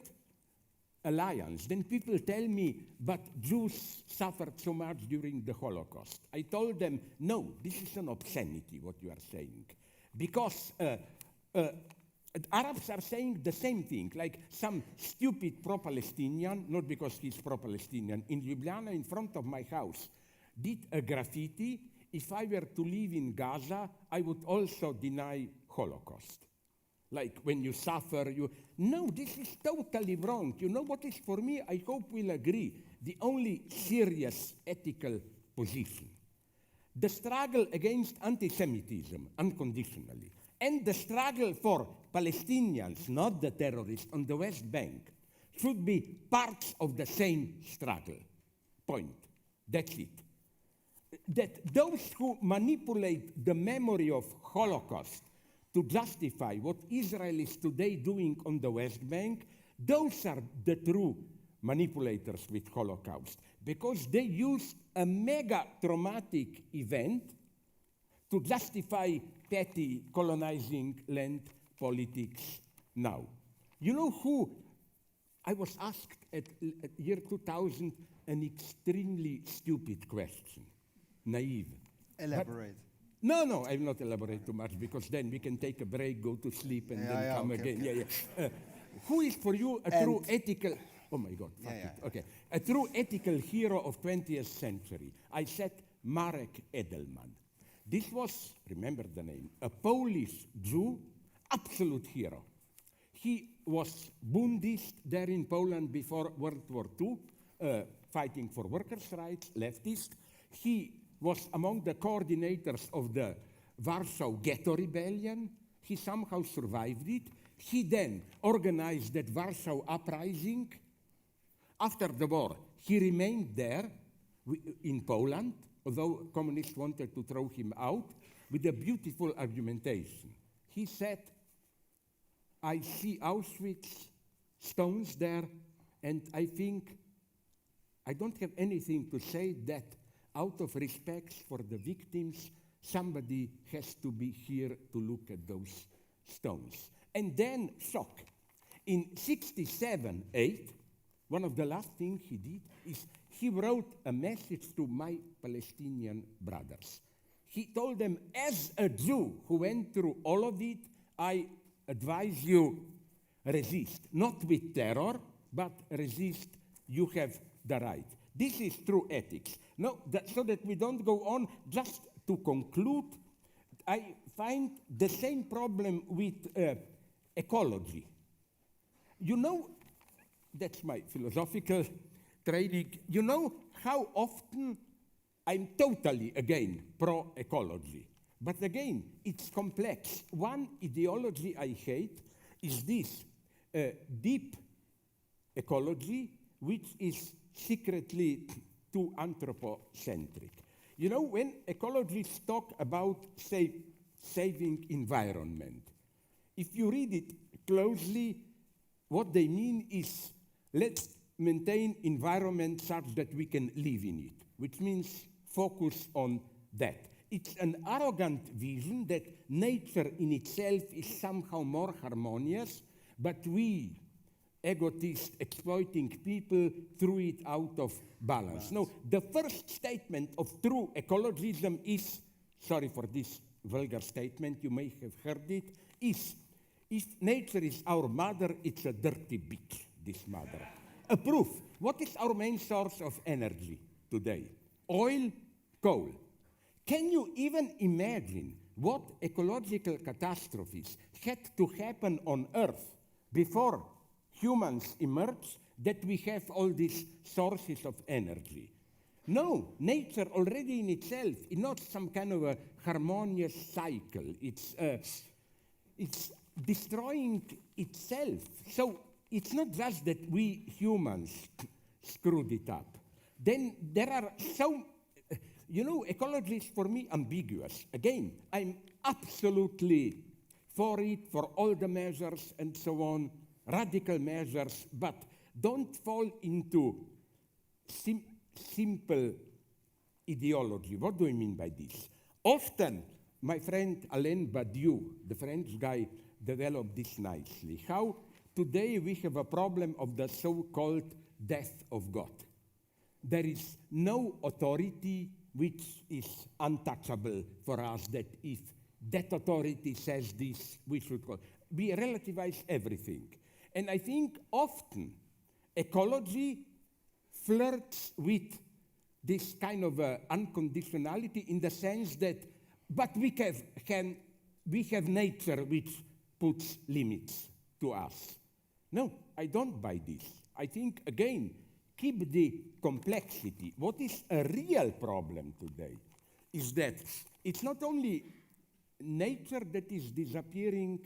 alliance. Then people tell me, but Jews suffered so much during the Holocaust. I told them, no, this is an obscenity, what you are saying. Because Arabs are saying the same thing, like some stupid pro-Palestinian, not because he's pro-Palestinian, in Ljubljana, in front of my house, did a graffiti. If I were to live in Gaza, I would also deny Holocaust. Like when you suffer, No, this is totally wrong. You know what is for me? I hope we'll agree. The only serious ethical position. The struggle against anti-Semitism, unconditionally, and the struggle for Palestinians, not the terrorists, on the West Bank, should be parts of the same struggle. Point. That's it. That those who manipulate the memory of Holocaust to justify what Israel is today doing on the West Bank, those are the true manipulators with Holocaust, because they used a mega traumatic event to justify petty colonizing land politics now. You know who? I was asked at year 2000 an extremely stupid question, naive. Elaborate. No, I will not elaborate too much, because then we can take a break, go to sleep, and then come again. Okay. Yeah. Who is for you a true ethical... Oh my God, fuck it. Okay. A true ethical hero of 20th century? I said Marek Edelman. This was, remember the name, a Polish Jew, absolute hero. He was Bundist there in Poland before World War II, fighting for workers' rights, leftist. He was among the coordinators of the Warsaw Ghetto Rebellion. He somehow survived it. He then organized that Warsaw Uprising. After the war, he remained there in Poland, although communists wanted to throw him out, with a beautiful argumentation. He said, I see Auschwitz stones there, and I think I don't have anything to say that out of respect for the victims, somebody has to be here to look at those stones. And then, shock. In 67-8, one of the last things he did is he wrote a message to my Palestinian brothers. He told them, as a Jew who went through all of it, I advise you, resist. Not with terror, but resist. You have the right. This is true ethics. No, so that we don't go on, just to conclude, I find the same problem with ecology. You know, that's my philosophical training. You know how often I'm totally, again, pro-ecology. But again, it's complex. One ideology I hate is this deep ecology, which is secretly too anthropocentric. You know, when ecologists talk about, say, saving environment. If you read it closely, what they mean is let's maintain environment such that we can live in it, which means focus on that. It's an arrogant vision that nature in itself is somehow more harmonious, but we, egotist, exploiting people, threw it out of balance. No, the first statement of true ecologism is, sorry for this vulgar statement, you may have heard it, is if nature is our mother, it's a dirty bitch, this mother. A proof. What is our main source of energy today? Oil, coal. Can you even imagine what ecological catastrophes had to happen on Earth before humans emerged that we have all these sources of energy? No, nature already in itself is not some kind of a harmonious cycle. It's destroying itself. So it's not just that we humans screwed it up. Then there are so, ecology is for me ambiguous. Again, I'm absolutely for it, for all the measures and so on, radical measures, but don't fall into simple ideology. What do I mean by this? Often, my friend Alain Badiou, the French guy, developed this nicely. How today we have a problem of the so-called death of God. There is no authority which is untouchable for us, that if that authority says this, we should go. We relativize everything. And I think often ecology flirts with this kind of unconditionality in the sense that, but we have nature which puts limits to us. No, I don't buy this. I think, again, keep the complexity. What is a real problem today is that it's not only nature that is disappearing,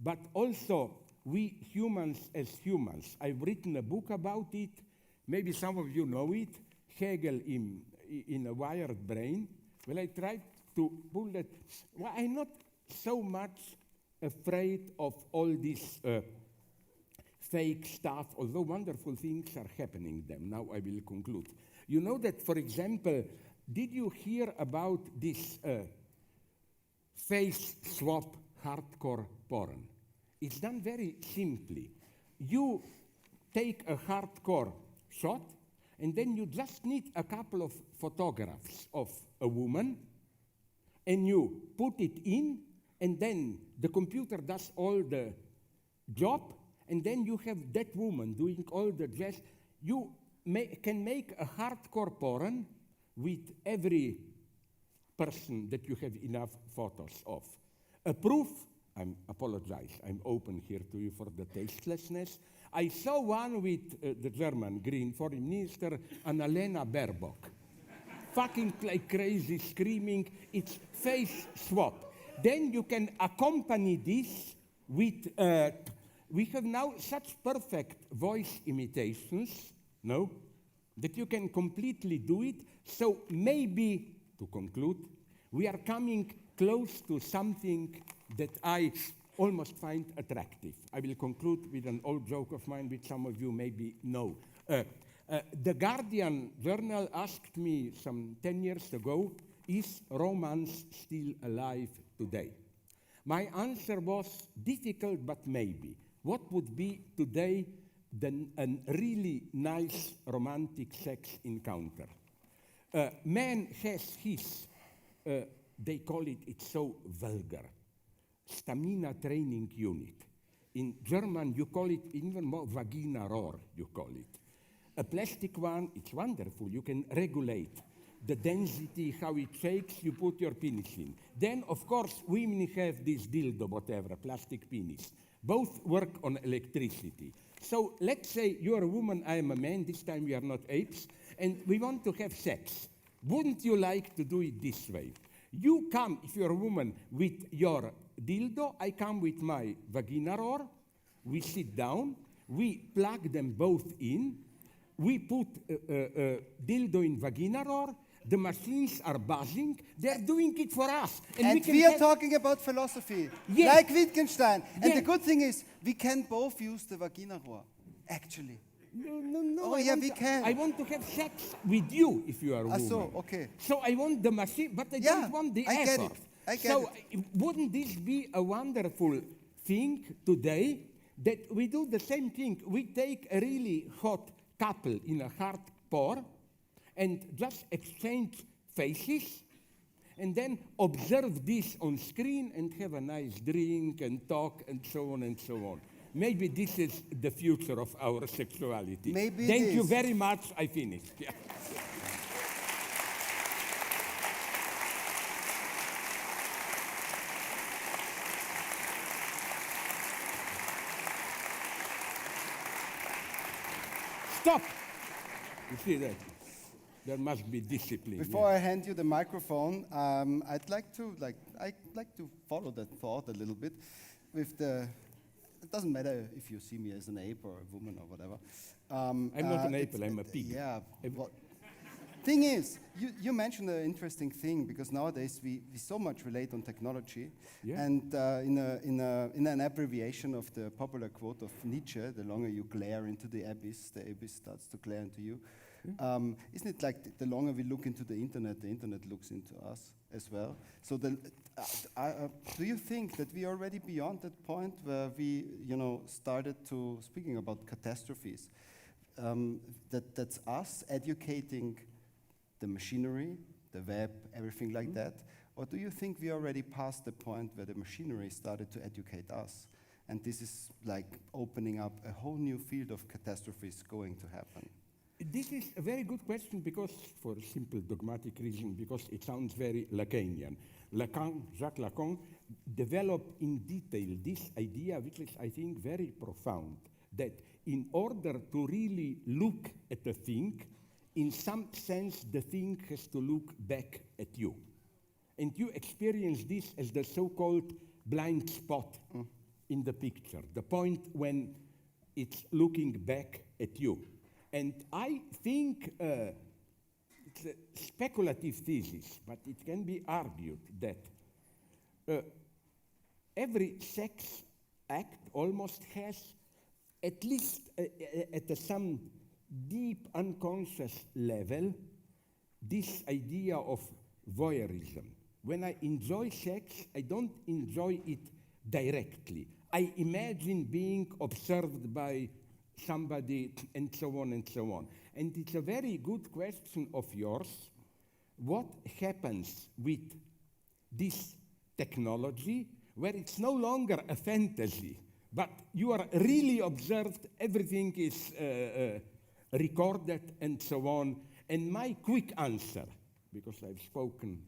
but also we humans as humans. I've written a book about it. Maybe some of you know it, Hegel in A Wired Brain. Well, I tried to pull that. Well, I'm not so much afraid of all this fake stuff, although wonderful things are happening them. Now I will conclude. You know that, for example, did you hear about this face swap hardcore porn? It's done very simply. You take a hardcore shot, and then you just need a couple of photographs of a woman, and you put it in, and then the computer does all the job, and then you have that woman doing all the dress. You can make a hardcore porn with every person that you have enough photos of. A proof, I apologize, I'm open here to you for the tastelessness. I saw one with the German Green Foreign Minister, Annalena Baerbock. Fucking like crazy, screaming, it's face swap. Then you can accompany this with, we have now such perfect voice imitations, no, that you can completely do it. So maybe, to conclude, we are coming close to something that I almost find attractive. I will conclude with an old joke of mine, which some of you maybe know. The Guardian journal asked me some 10 years ago, is romance still alive today? My answer was difficult, but maybe. What would be today a really nice romantic sex encounter? Man has his, they call it, it's so vulgar, stamina training unit. In German, you call it even more Vagina-Rohr, you call it. A plastic one, it's wonderful. You can regulate the density, how it shakes, you put your penis in. Then, of course, women have this dildo, whatever, plastic penis. Both work on electricity. So let's say you're a woman, I am a man, this time we are not apes, and we want to have sex. Wouldn't you like to do it this way? You come, if you're a woman, with your dildo, I come with my Vagina-Rohr, we sit down, we plug them both in, we put dildo in Vagina-Rohr, the machines are buzzing, they're doing it for us. And we are talking about philosophy, Yes. like Wittgenstein. And Yes. the good thing is, we can both use the vagina roar, actually. No. Oh, yeah, we can. I want to have sex with you if you are a woman. So, okay. So I want the machine, but I Yeah, don't want the I get effort. it. I get so wouldn't this be a wonderful thing today that we do the same thing? We take a really hot couple in a hard pour and just exchange faces and then observe this on screen and have a nice drink and talk and so on and so on. Maybe this is the future of our sexuality. Maybe Thank it you is. very much. I finished. Yeah. Stop. You see that? There must be discipline. Before I hand you the microphone, I'd like to follow that thought a little bit with the. It doesn't matter if you see me as an ape or a woman or whatever. I'm not an ape, I'm a pig. Yeah. Thing is, you mentioned an interesting thing because nowadays we so much relate on technology, and in an abbreviation of the popular quote of Nietzsche, the longer you glare into the abyss starts to glare into you. Isn't it like the longer we look into the internet looks into us as well? So do you think that we are already beyond that point where we, started to, speaking about catastrophes, that's us educating the machinery, the web, everything like that? Or do you think we already passed the point where the machinery started to educate us? And this is like opening up a whole new field of catastrophes going to happen. This is a very good question because, for a simple dogmatic reason, because it sounds very Lacanian. Jacques Lacan developed in detail this idea, which is, I think, very profound, that in order to really look at a thing, in some sense, the thing has to look back at you. And you experience this as the so-called blind spot in the picture, the point when it's looking back at you. And I think it's a speculative thesis, but it can be argued that every sex act almost has, at least at some deep unconscious level, this idea of voyeurism. When I enjoy sex, I don't enjoy it directly. I imagine being observed by somebody, and so on and so on. And it's a very good question of yours. What happens with this technology where it's no longer a fantasy, but you are really observed, everything is recorded, and so on? And my quick answer, because I've spoken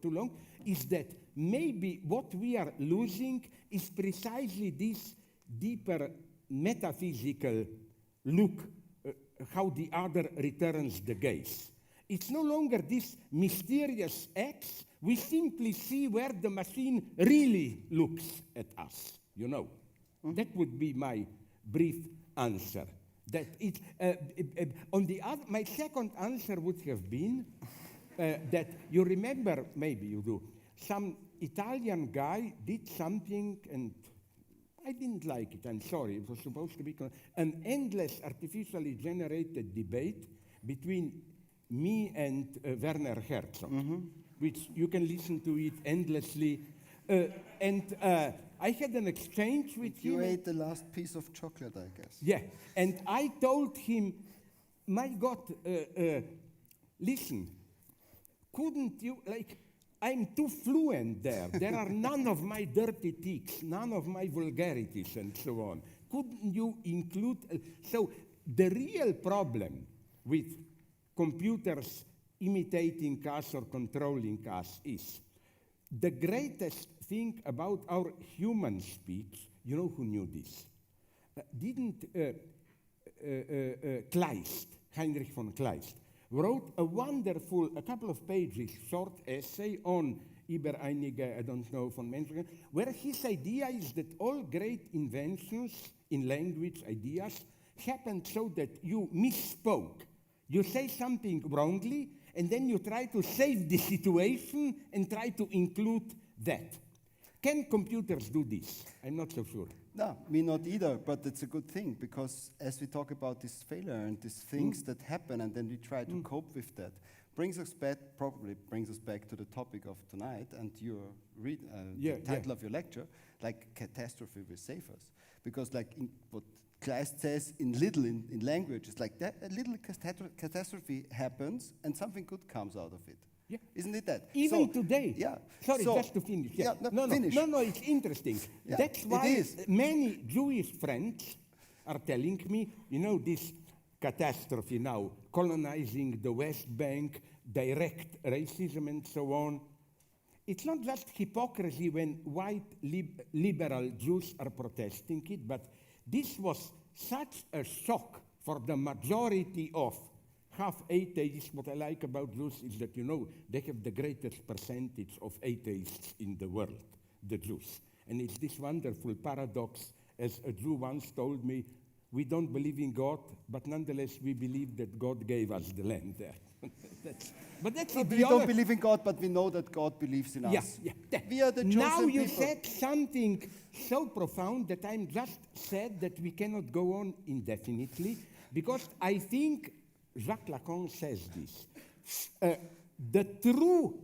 too long, is that maybe what we are losing is precisely this deeper metaphysical look, how the other returns the gaze. It's no longer this mysterious X. We simply see where the machine really looks at us, That would be my brief answer. That it, on the other, my second answer would have been that you remember, maybe you do, some Italian guy did something and I didn't like it, I'm sorry. It was supposed to be an endless artificially generated debate between me and Werner Herzog, which you can listen to it endlessly. And I had an exchange with him. You ate the last piece of chocolate, I guess. Yeah, and I told him, my God, listen, couldn't you, I'm too fluent there. There are none of my dirty tics, none of my vulgarities, and so on. Couldn't you include? So the real problem with computers imitating us or controlling us is the greatest thing about our human speech. You know who knew this? Didn't Kleist, Heinrich von Kleist, wrote a couple of pages, short essay on über einige, I don't know, von Menschen, where his idea is that all great inventions in language ideas happened so that you misspoke. You say something wrongly, and then you try to save the situation and try to include that. Can computers do this? I'm not so sure. No, me not either, but it's a good thing because as we talk about this failure and these things that happen and then we try to cope with that, probably brings us back to the topic of tonight and your the title of your lecture, like catastrophe will save us. Because like what Kleist says in language, it's like that a little catastrophe happens and something good comes out of it. Yeah. Isn't it that? Even today. Yeah. Sorry, just to finish. Yeah. Finish. No, it's interesting. Yeah, That's why is. many Jewish friends are telling me, this catastrophe now, colonizing the West Bank, direct racism and so on. It's not just hypocrisy when white liberal Jews are protesting it, but this was such a shock for the majority of half atheists. What I like about Jews is that, they have the greatest percentage of atheists in the world, the Jews. And it's this wonderful paradox, as a Jew once told me, we don't believe in God, but nonetheless we believe that God gave us the land there. We don't believe in God, but we know that God believes in us. Yeah. We are the chosen now you people. said something so profound that I'm just sad that we cannot go on indefinitely, because I think Jacques Lacan says this. The true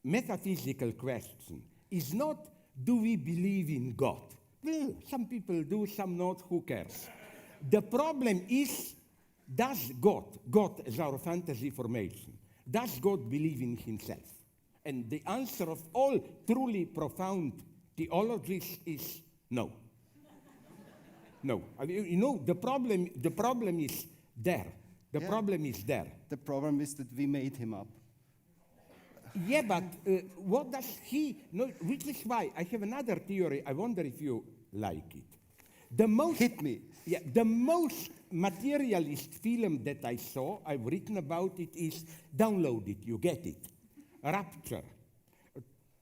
metaphysical question is not, do we believe in God? Well, some people do, some not, who cares? The problem is, does God is our fantasy formation, does God believe in himself? And the answer of all truly profound theologies is no. No. I mean, the problem is there. The problem is there. The problem is that we made him up. Yeah, but what does he know? Which is why I have another theory. I wonder if you like it. Hit me. Yeah, the most materialist film that I saw, I've written about it, is download it, you get it. Rapture.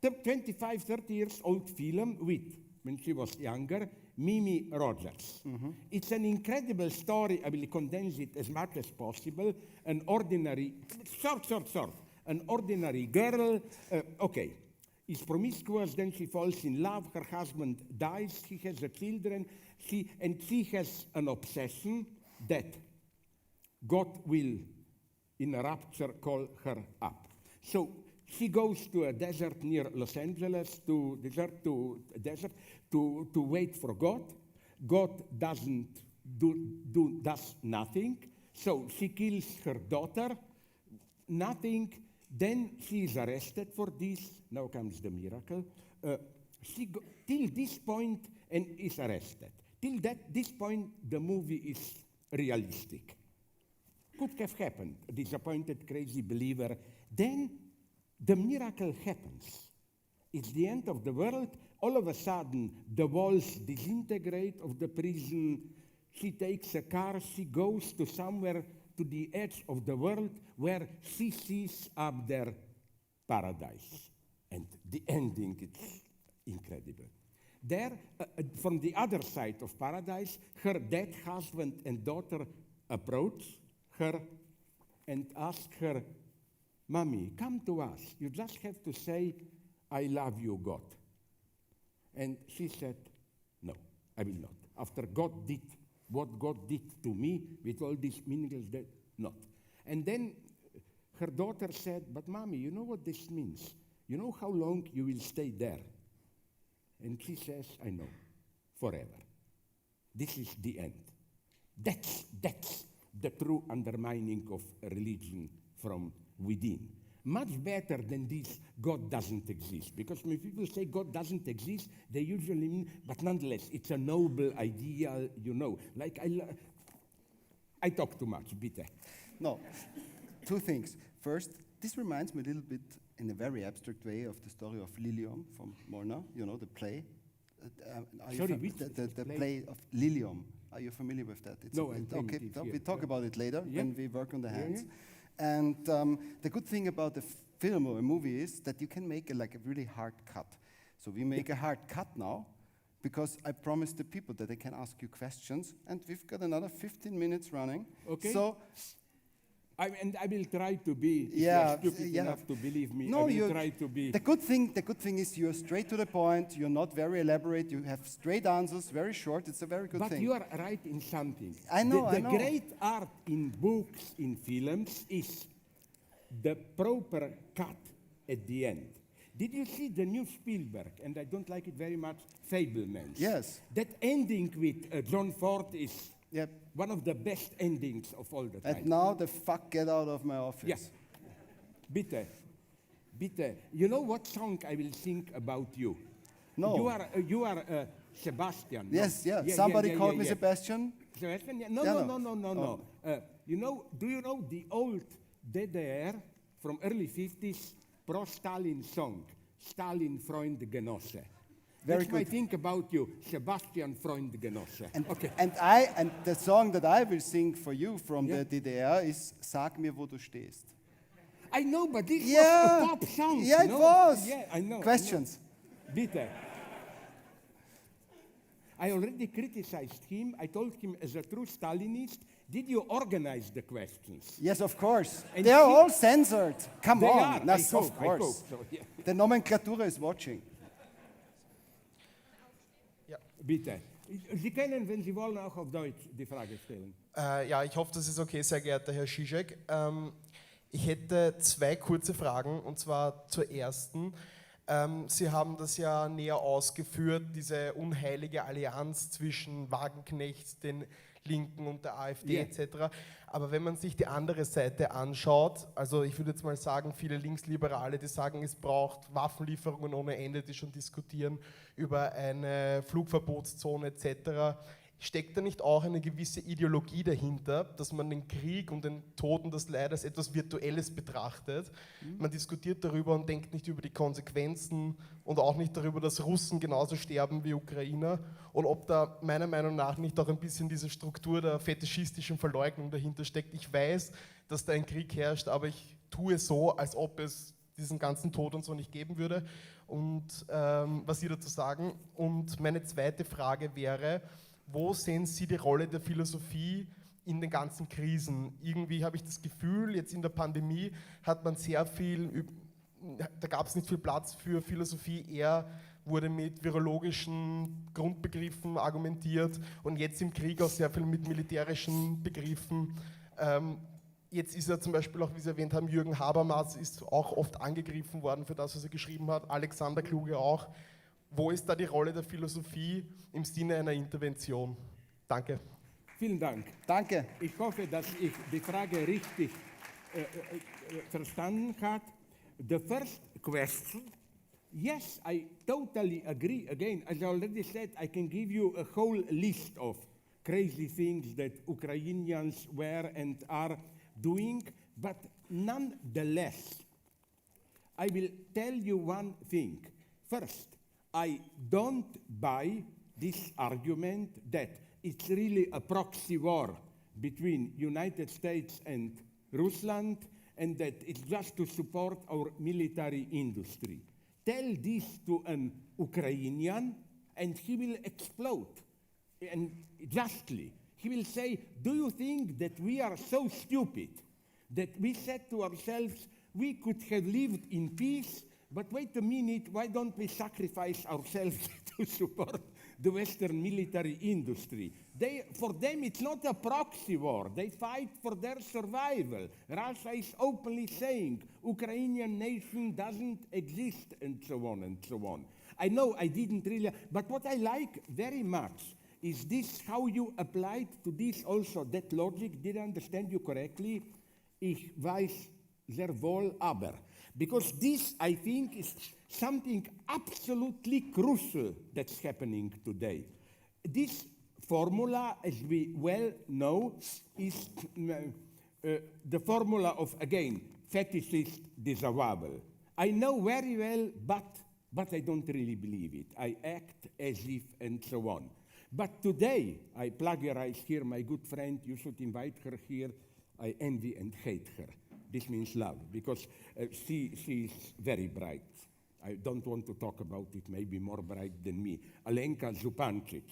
25, 30 years old film with, when she was younger, Mimi Rogers. It's an incredible story. I will condense it as much as possible. An ordinary, short. An ordinary girl, is promiscuous, then she falls in love, her husband dies, she has children, she has an obsession that God will, in a rapture, call her up. So she goes to a desert near Los Angeles, to wait for God. God does nothing, so she kills her daughter, nothing. Then she is arrested for this. Now comes the miracle. Till this point, and is arrested. Till this point, the movie is realistic. Could have happened. A disappointed, crazy believer. Then the miracle happens. It's the end of the world. All of a sudden, the walls disintegrate of the prison. She takes a car. She goes to somewhere to the edge of the world where she sees up there paradise. And the ending is incredible. There, from the other side of paradise, her dead husband and daughter approach her and ask her, Mommy, come to us. You just have to say, I love you, God. And she said, no, I will not. After God did what God did to me with all these meaningless death, not. And then her daughter said, but Mommy, you know what this means? You know how long you will stay there? And she says, I know, forever. This is the end. That's the true undermining of religion from within. Much better than this, God doesn't exist. Because when people say God doesn't exist, they usually mean, but nonetheless, it's a noble idea, Like I talk too much, bitte. No, two things. First, this reminds me a little bit, in a very abstract way, of the story of Lilium from Molnar, the play. The play of Lilium. Are you familiar with that? No, I'm okay. We talk about it later when we work on the hands. Yeah. And the good thing about a film or a movie is that you can make a really hard cut. So we make a hard cut now, because I promised the people that they can ask you questions, and we've got another 15 minutes running. Okay. So And I will try to be, if Yeah, you're stupid yeah. enough to believe me, No, I will you- try to be. The good thing is you're straight to the point. You're not very elaborate. You have straight answers, very short. It's a very good But thing. you are right in something. I know, The I know. great art in books, in films, is the proper cut at the end. Did you see the new Spielberg? And I don't like it very much, Fablemans. Yes. That ending with John Ford is Yep. one of the best endings of all the time. And now the fuck get out of my office. Yeah. Bitte. Bitte. You know what song I will sing about you? No. You are Sebastian. no? Yes, yeah. Somebody called me yeah. Sebastian. Sebastian? Yeah. No, Yeah, no, no. no, no, no, no. Do you know the old DDR from early 50s pro-Stalin song, Stalin Freund Genosse? Very That's my good. think about you, Sebastian Freund Genosse. And, Okay. and the song that I will sing for you from Yeah. the DDR is Sag mir, wo du stehst. I know, but this Yeah. was a pop song. Yeah, it no? was. Yeah, I know. Questions? Bitte. I already criticized him. I told him, as a true Stalinist, did you organize the questions? Yes, of course. And They are she- all censored. Come They on. are. Yes, I of hope, course. so, yeah. The nomenclatura is watching. Bitte. Sie können, wenn Sie wollen, auch auf Deutsch die Frage stellen. Ja, ich hoffe, das ist okay, sehr geehrter Herr Žižek. Ich hätte zwei kurze Fragen, und zwar zur ersten. Sie haben das ja näher ausgeführt, diese unheilige Allianz zwischen Wagenknecht, den Linken und der AfD Ja. etc. Aber wenn man sich die andere Seite anschaut, also ich würde jetzt mal sagen, viele Linksliberale, die sagen, es braucht Waffenlieferungen ohne Ende, die schon diskutieren über eine Flugverbotszone etc. Steckt da nicht auch eine gewisse Ideologie dahinter, dass man den Krieg und den Tod und das Leid als etwas Virtuelles betrachtet? Man diskutiert darüber und denkt nicht über die Konsequenzen und auch nicht darüber, dass Russen genauso sterben wie Ukrainer, und ob da meiner Meinung nach nicht auch ein bisschen diese Struktur der fetischistischen Verleugnung dahinter steckt. Ich weiß, dass da ein Krieg herrscht, aber ich tue so, als ob es diesen ganzen Tod und so nicht geben würde. Und was Sie dazu sagen. Und meine zweite Frage wäre, wo sehen Sie die Rolle der Philosophie in den ganzen Krisen? Irgendwie habe ich das Gefühl, jetzt in der Pandemie hat man sehr viel, da gab es nicht viel Platz für Philosophie, eher wurde mit virologischen Grundbegriffen argumentiert und jetzt im Krieg auch sehr viel mit militärischen Begriffen. Jetzt ist ja zum Beispiel auch, wie Sie erwähnt haben, Jürgen Habermas ist auch oft angegriffen worden für das, was er geschrieben hat, Alexander Kluge auch. Wo ist da die Rolle der Philosophie im Sinne einer Intervention? Danke. Vielen Dank. Danke. Ich hoffe, dass ich die Frage richtig verstanden habe. The first question, yes, I totally agree. Again, as I already said, I can give you a whole list of crazy things that Ukrainians were and are doing, but nonetheless, I will tell you one thing. First, I don't buy this argument that it's really a proxy war between United States and Russia, and that it's just to support our military industry. Tell this to an Ukrainian and he will explode, and justly. He will say, do you think that we are so stupid that we said to ourselves, we could have lived in peace, but wait a minute, why don't we sacrifice ourselves to support the Western military industry? For them, it's not a proxy war. They fight for their survival. Russia is openly saying, Ukrainian nation doesn't exist, and so on and so on. I know I didn't really, but what I like very much is this, how you applied to this also, that logic. Did I understand you correctly? Ich weiß sehr wohl aber. Because this, I think, is something absolutely crucial that's happening today. This formula, as we well know, is the formula of, again, fetishist disavowal. I know very well, but I don't really believe it. I act as if and so on. But today, I plagiarize here my good friend, you should invite her here. I envy and hate her. This means love, because she is very bright. I don't want to talk about it, maybe more bright than me. Alenka Zupancic,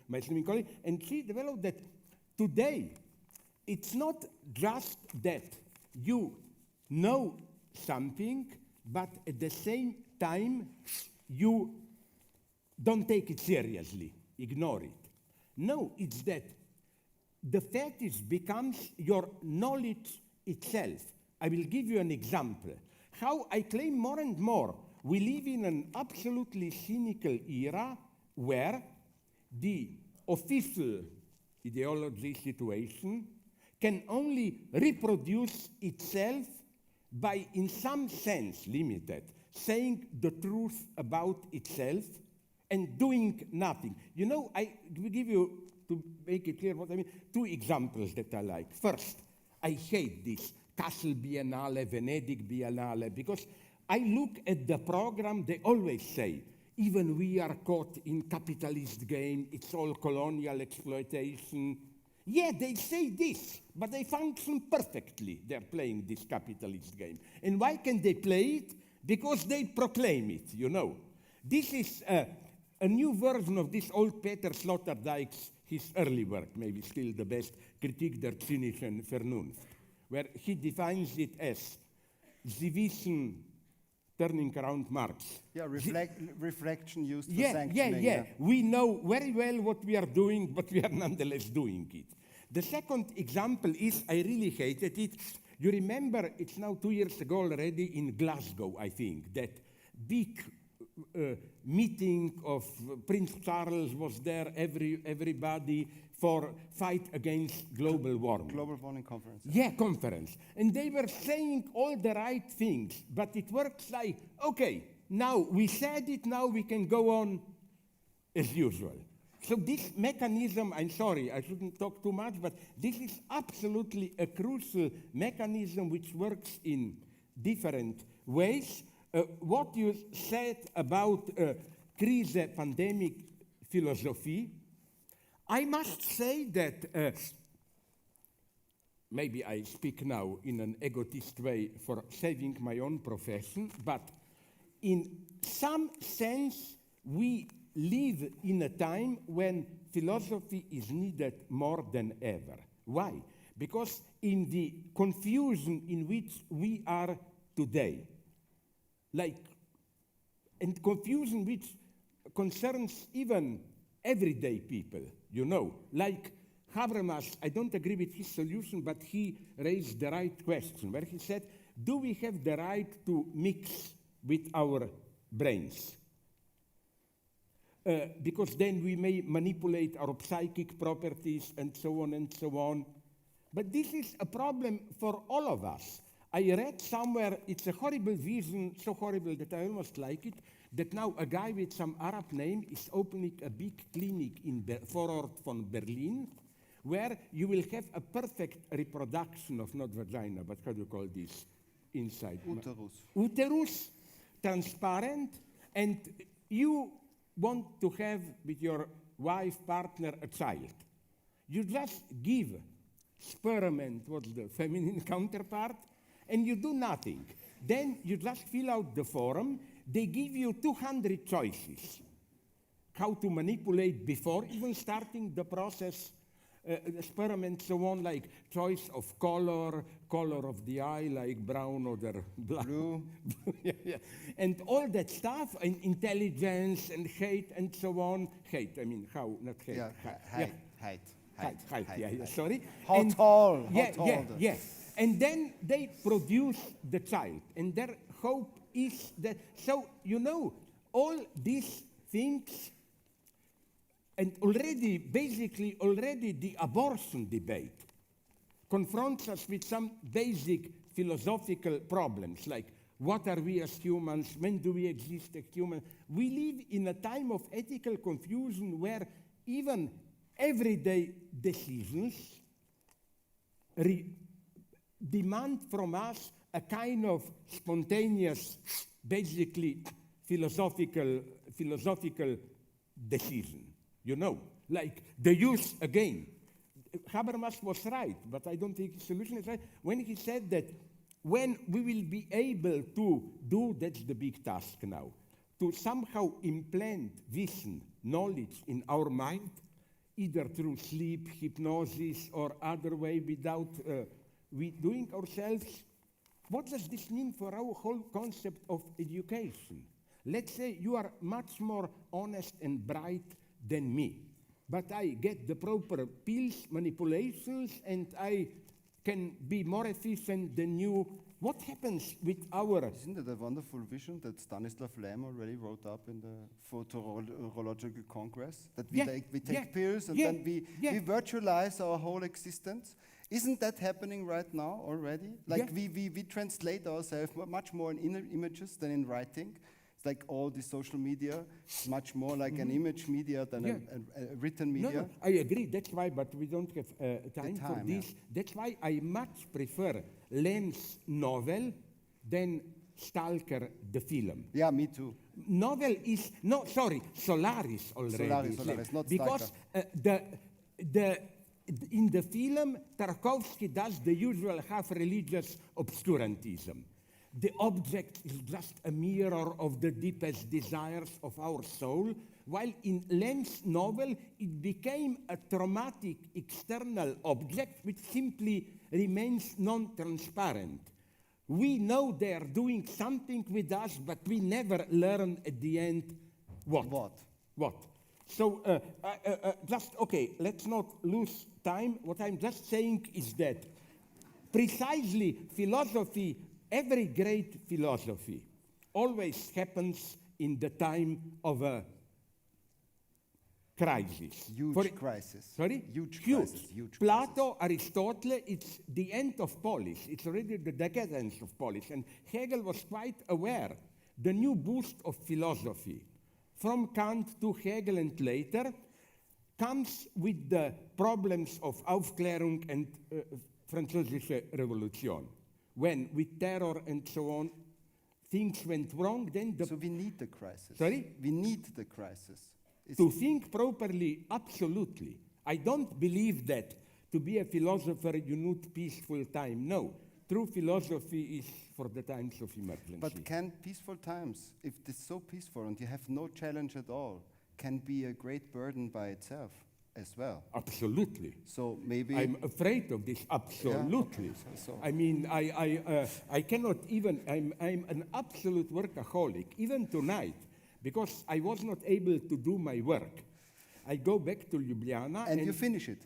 my swimming colleague. And she developed that today, it's not just that you know something, but at the same time, you don't take it seriously, ignore it. No, it's that the fetish becomes your knowledge itself. I will give you an example. How I claim more and more we live in an absolutely cynical era where the official ideology situation can only reproduce itself by, in some sense, limited, saying the truth about itself and doing nothing. You know, I will give you, to make it clear what I mean, 2 examples that I like. First, I hate this Kassel Biennale, Venedig Biennale, because I look at the program, they always say, even we are caught in capitalist game, it's all colonial exploitation. Yeah, they say this, but they function perfectly. They're playing this capitalist game. And why can they play it? Because they proclaim it, you know. This is a new version of this old Peter Sloterdijk's, his early work, maybe still the best, Kritik der zynischen Vernunft, where he defines it as the Wissen turning around Marx. Yeah, reflection used for sanctioning. Yeah. We know very well what we are doing, but we are nonetheless doing it. The second example is, I really hated it. You remember, it's now 2 years ago already in Glasgow, I think, that big meeting of Prince Charles was there, everybody for fight against global warming. Global warming conference. Yeah, conference. And they were saying all the right things, but it works like, okay, now we said it, now we can go on as usual. So this mechanism, I'm sorry, I shouldn't talk too much, but this is absolutely a crucial mechanism which works in different ways. What you said about crise pandemic philosophy, I must say that maybe I speak now in an egotist way for saving my own profession, but in some sense we live in a time when philosophy is needed more than ever. Why? Because in the confusion in which we are today, and confusion which concerns even everyday people, you know, like Habermas, I don't agree with his solution, but he raised the right question, where he said, do we have the right to mix with our brains? Because then we may manipulate our psychic properties and so on and so on. But this is a problem for all of us. I read somewhere, it's a horrible vision, so horrible that I almost like it, that now a guy with some Arab name is opening a big clinic in Vorort von Berlin, where you will have a perfect reproduction of, not vagina, but how do you call this inside? Uterus. Uterus, transparent, and you want to have with your wife, partner, a child. You just give sperm and what's the feminine counterpart, and you do nothing. Then you just fill out the form. They give you 200 choices how to manipulate before even starting the process, sperm and so on, like choice of color of the eye, like brown or black. Blue. Yeah. And all that stuff, and intelligence and height and so on. Height, I mean, how, not height. Yeah, height. Sorry. How tall? Yeah. And then they produce the child, and their hope is that, so, you know, all these things, and basically already the abortion debate confronts us with some basic philosophical problems, like what are we as humans, when do we exist as humans? We live in a time of ethical confusion where even everyday decisions demand from us a kind of spontaneous, basically philosophical decision. You know, like the use again. Habermas was right, but I don't think his solution is right, when he said that when we will be able to do, that's the big task now, to somehow implant vision, knowledge in our mind, either through sleep, hypnosis, or other way without we doing ourselves what does this mean for our whole concept of education? Let's say you are much more honest and bright than me, but I get the proper pills, manipulations, and I can be more efficient than you. What happens with our... Isn't it a wonderful vision that Stanislav Lem already wrote up in the Photorological Congress? That we take pills and then we virtualize our whole existence? Isn't that happening right now already? Like we translate ourselves much more in images than in writing. It's like all the social media is much more like an image media than a written media. No, I agree. That's why, but we don't have time for this. Yeah. That's why I much prefer Lem's novel than Stalker, the film. Yeah, me too. Novel is, Solaris already. Solaris, not because in the film, Tarkovsky does the usual half-religious obscurantism. The object is just a mirror of the deepest desires of our soul, while in Lem's novel, it became a traumatic external object which simply remains non-transparent. We know they are doing something with us, but we never learn at the end what. So let's not lose time. What I'm just saying is that precisely philosophy, every great philosophy, always happens in the time of a crisis. Huge crisis. Sorry? Huge crisis. Plato, Aristotle, it's the end of polis. It's already the decadence of polis. And Hegel was quite aware. The new boost of philosophy, from Kant to Hegel and later, comes with the problems of Aufklärung and Französische Revolution. When, with terror and so on, things went wrong, then So we need the crisis. Sorry? We need the crisis. To think properly, absolutely. I don't believe that to be a philosopher you need peaceful time. No. True philosophy is for the times of emergency. But can peaceful times, if it's so peaceful and you have no challenge at all, can be a great burden by itself as well? Absolutely. So maybe... I'm afraid of this, absolutely. Yeah, okay. So. I mean, I cannot even, I'm an absolute workaholic, even tonight, because I was not able to do my work. I go back to Ljubljana and you finish it?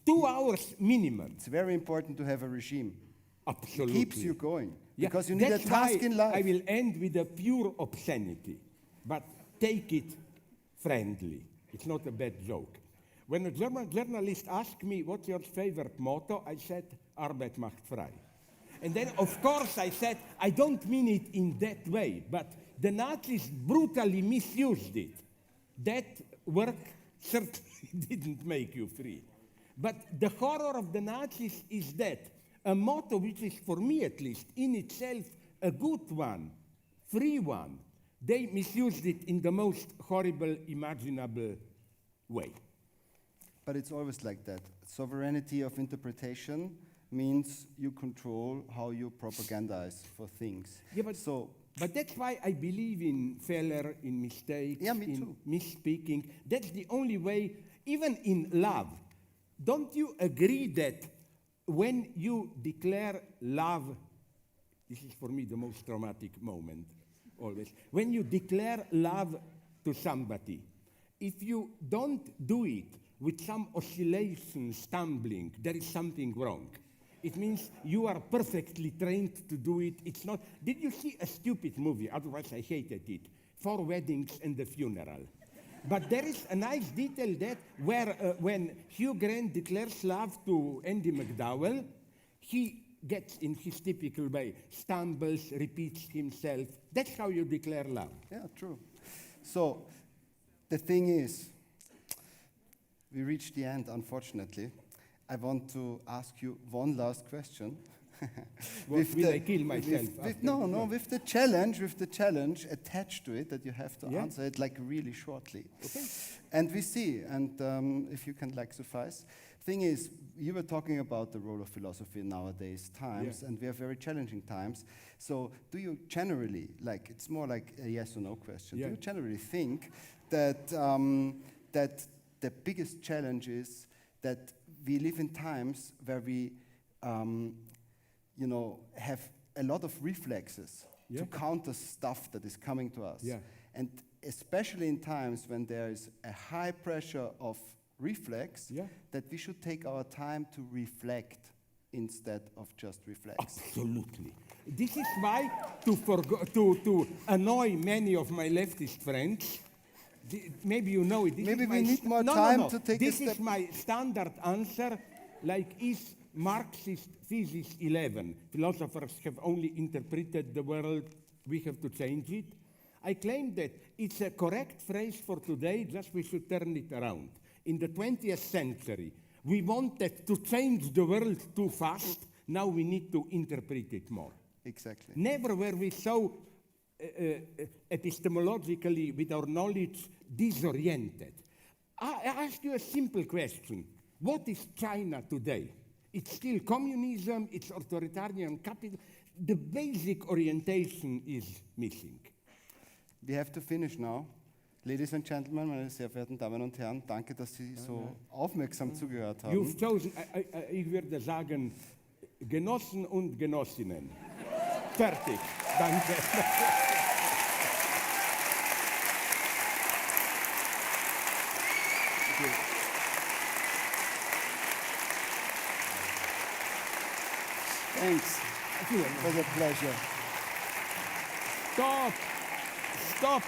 2 hours minimum. It's very important to have a regime. Absolutely. It keeps you going. Because you need a task in life. I will end with a pure obscenity, but take it friendly. It's not a bad joke. When a German journalist asked me, what's your favorite motto, I said, Arbeit macht frei. And then, of course, I said, I don't mean it in that way, but the Nazis brutally misused it. That work certainly didn't make you free. But the horror of the Nazis is that a motto which is, for me at least, in itself a good one, free one, they misused it in the most horrible imaginable way. But it's always like that. Sovereignty of interpretation means you control how you propagandize for things. Yeah, but that's why I believe in failure, in mistakes, in misspeaking. That's the only way, even in love. Don't you agree that when you declare love, this is for me the most traumatic moment, always. When you declare love to somebody, if you don't do it with some oscillation, stumbling, there is something wrong. It means you are perfectly trained to do it. It's not. Did you see a stupid movie? Otherwise, I hated it. 4 Weddings and a Funeral. But there is a nice detail that where when Hugh Grant declares love to Andy McDowell, he gets in his typical way, stumbles, repeats himself. That's how you declare love. Yeah, true. So the thing is, we reached the end, unfortunately. I want to ask you one last question. Will I kill myself? With the challenge attached to it that you have to answer it like really shortly. Okay. And we see, and if you can like suffice. Thing is, you were talking about the role of philosophy in nowadays times, and we have very challenging times. So do you generally, like, it's more like a yes or no question, do you generally think that, that the biggest challenge is that we live in times where we have a lot of reflexes Yeah. to counter stuff that is coming to us. Yeah. And especially in times when there is a high pressure of reflex, Yeah. that we should take our time to reflect instead of just reflex. Absolutely. This is why, to annoy many of my leftist friends, maybe you know it. Maybe we need more time to take a This step. is my standard answer, like is Marxist Physics 11. Philosophers have only interpreted the world, we have to change it. I claim that it's a correct phrase for today, just we should turn it around. In the 20th century, we wanted to change the world too fast, now we need to interpret it more. Exactly. Never were we so epistemologically, with our knowledge, disoriented. I ask you a simple question. What is China today? It's still communism, it's authoritarian capital. The basic orientation is missing. We have to finish now. Ladies and Gentlemen, meine sehr verehrten Damen und Herren, danke, dass Sie so aufmerksam zugehört haben. You've chosen, ich würde sagen, Genossen und Genossinnen. Fertig. Danke. Thanks. It was a pleasure. Stop.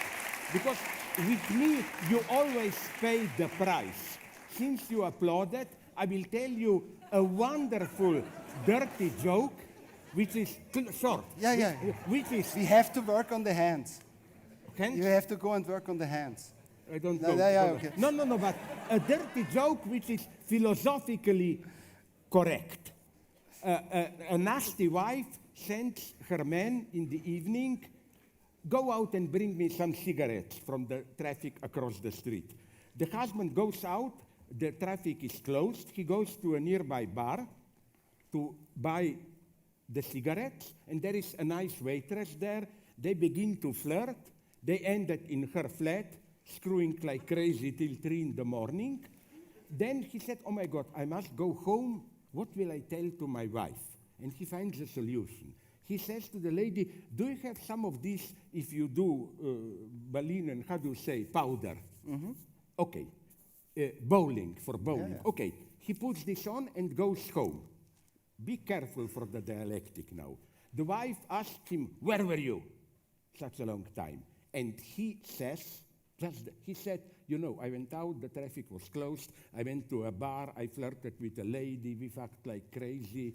Because with me, you always pay the price. Since you applauded, I will tell you a wonderful, dirty joke, which is short. Yeah. Which is, We have to work on the hands. can You have to go and work on the hands. I don't No, know. yeah, okay. No, but a dirty joke which is philosophically correct. A nasty wife sends her man in the evening, go out and bring me some cigarettes from the traffic across the street. The husband goes out, the traffic is closed, he goes to a nearby bar to buy the cigarettes, and there is a nice waitress there. They begin to flirt. They ended in her flat, screwing like crazy till 3 in the morning. Then he said, oh my God, I must go home. What will I tell to my wife? And he finds a solution. He says to the lady, do you have some of this, if you do Berlin, and how do you say, powder? Mm-hmm. Okay. Bowling, for bowling. Yeah. Okay. He puts this on and goes home. Be careful for the dialectic now. The wife asked him, where were you? Such a long time. And he says, he said, you know, I went out, the traffic was closed, I went to a bar, I flirted with a lady, we fucked like crazy.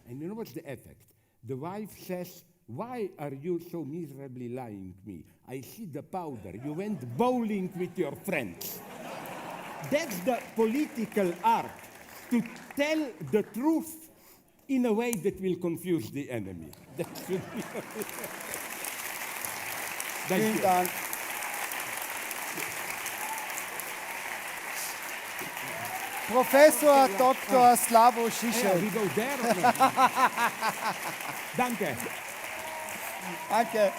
And you know what's the effect? The wife says, why are you so miserably lying to me? I see the powder, you went bowling with your friends. That's the political art, to tell the truth in a way that will confuse the enemy. That should be. Thank Vielen you. Dank. Professor Dr. Slavo Yeah, Žižek. we go there. Danke. Danke.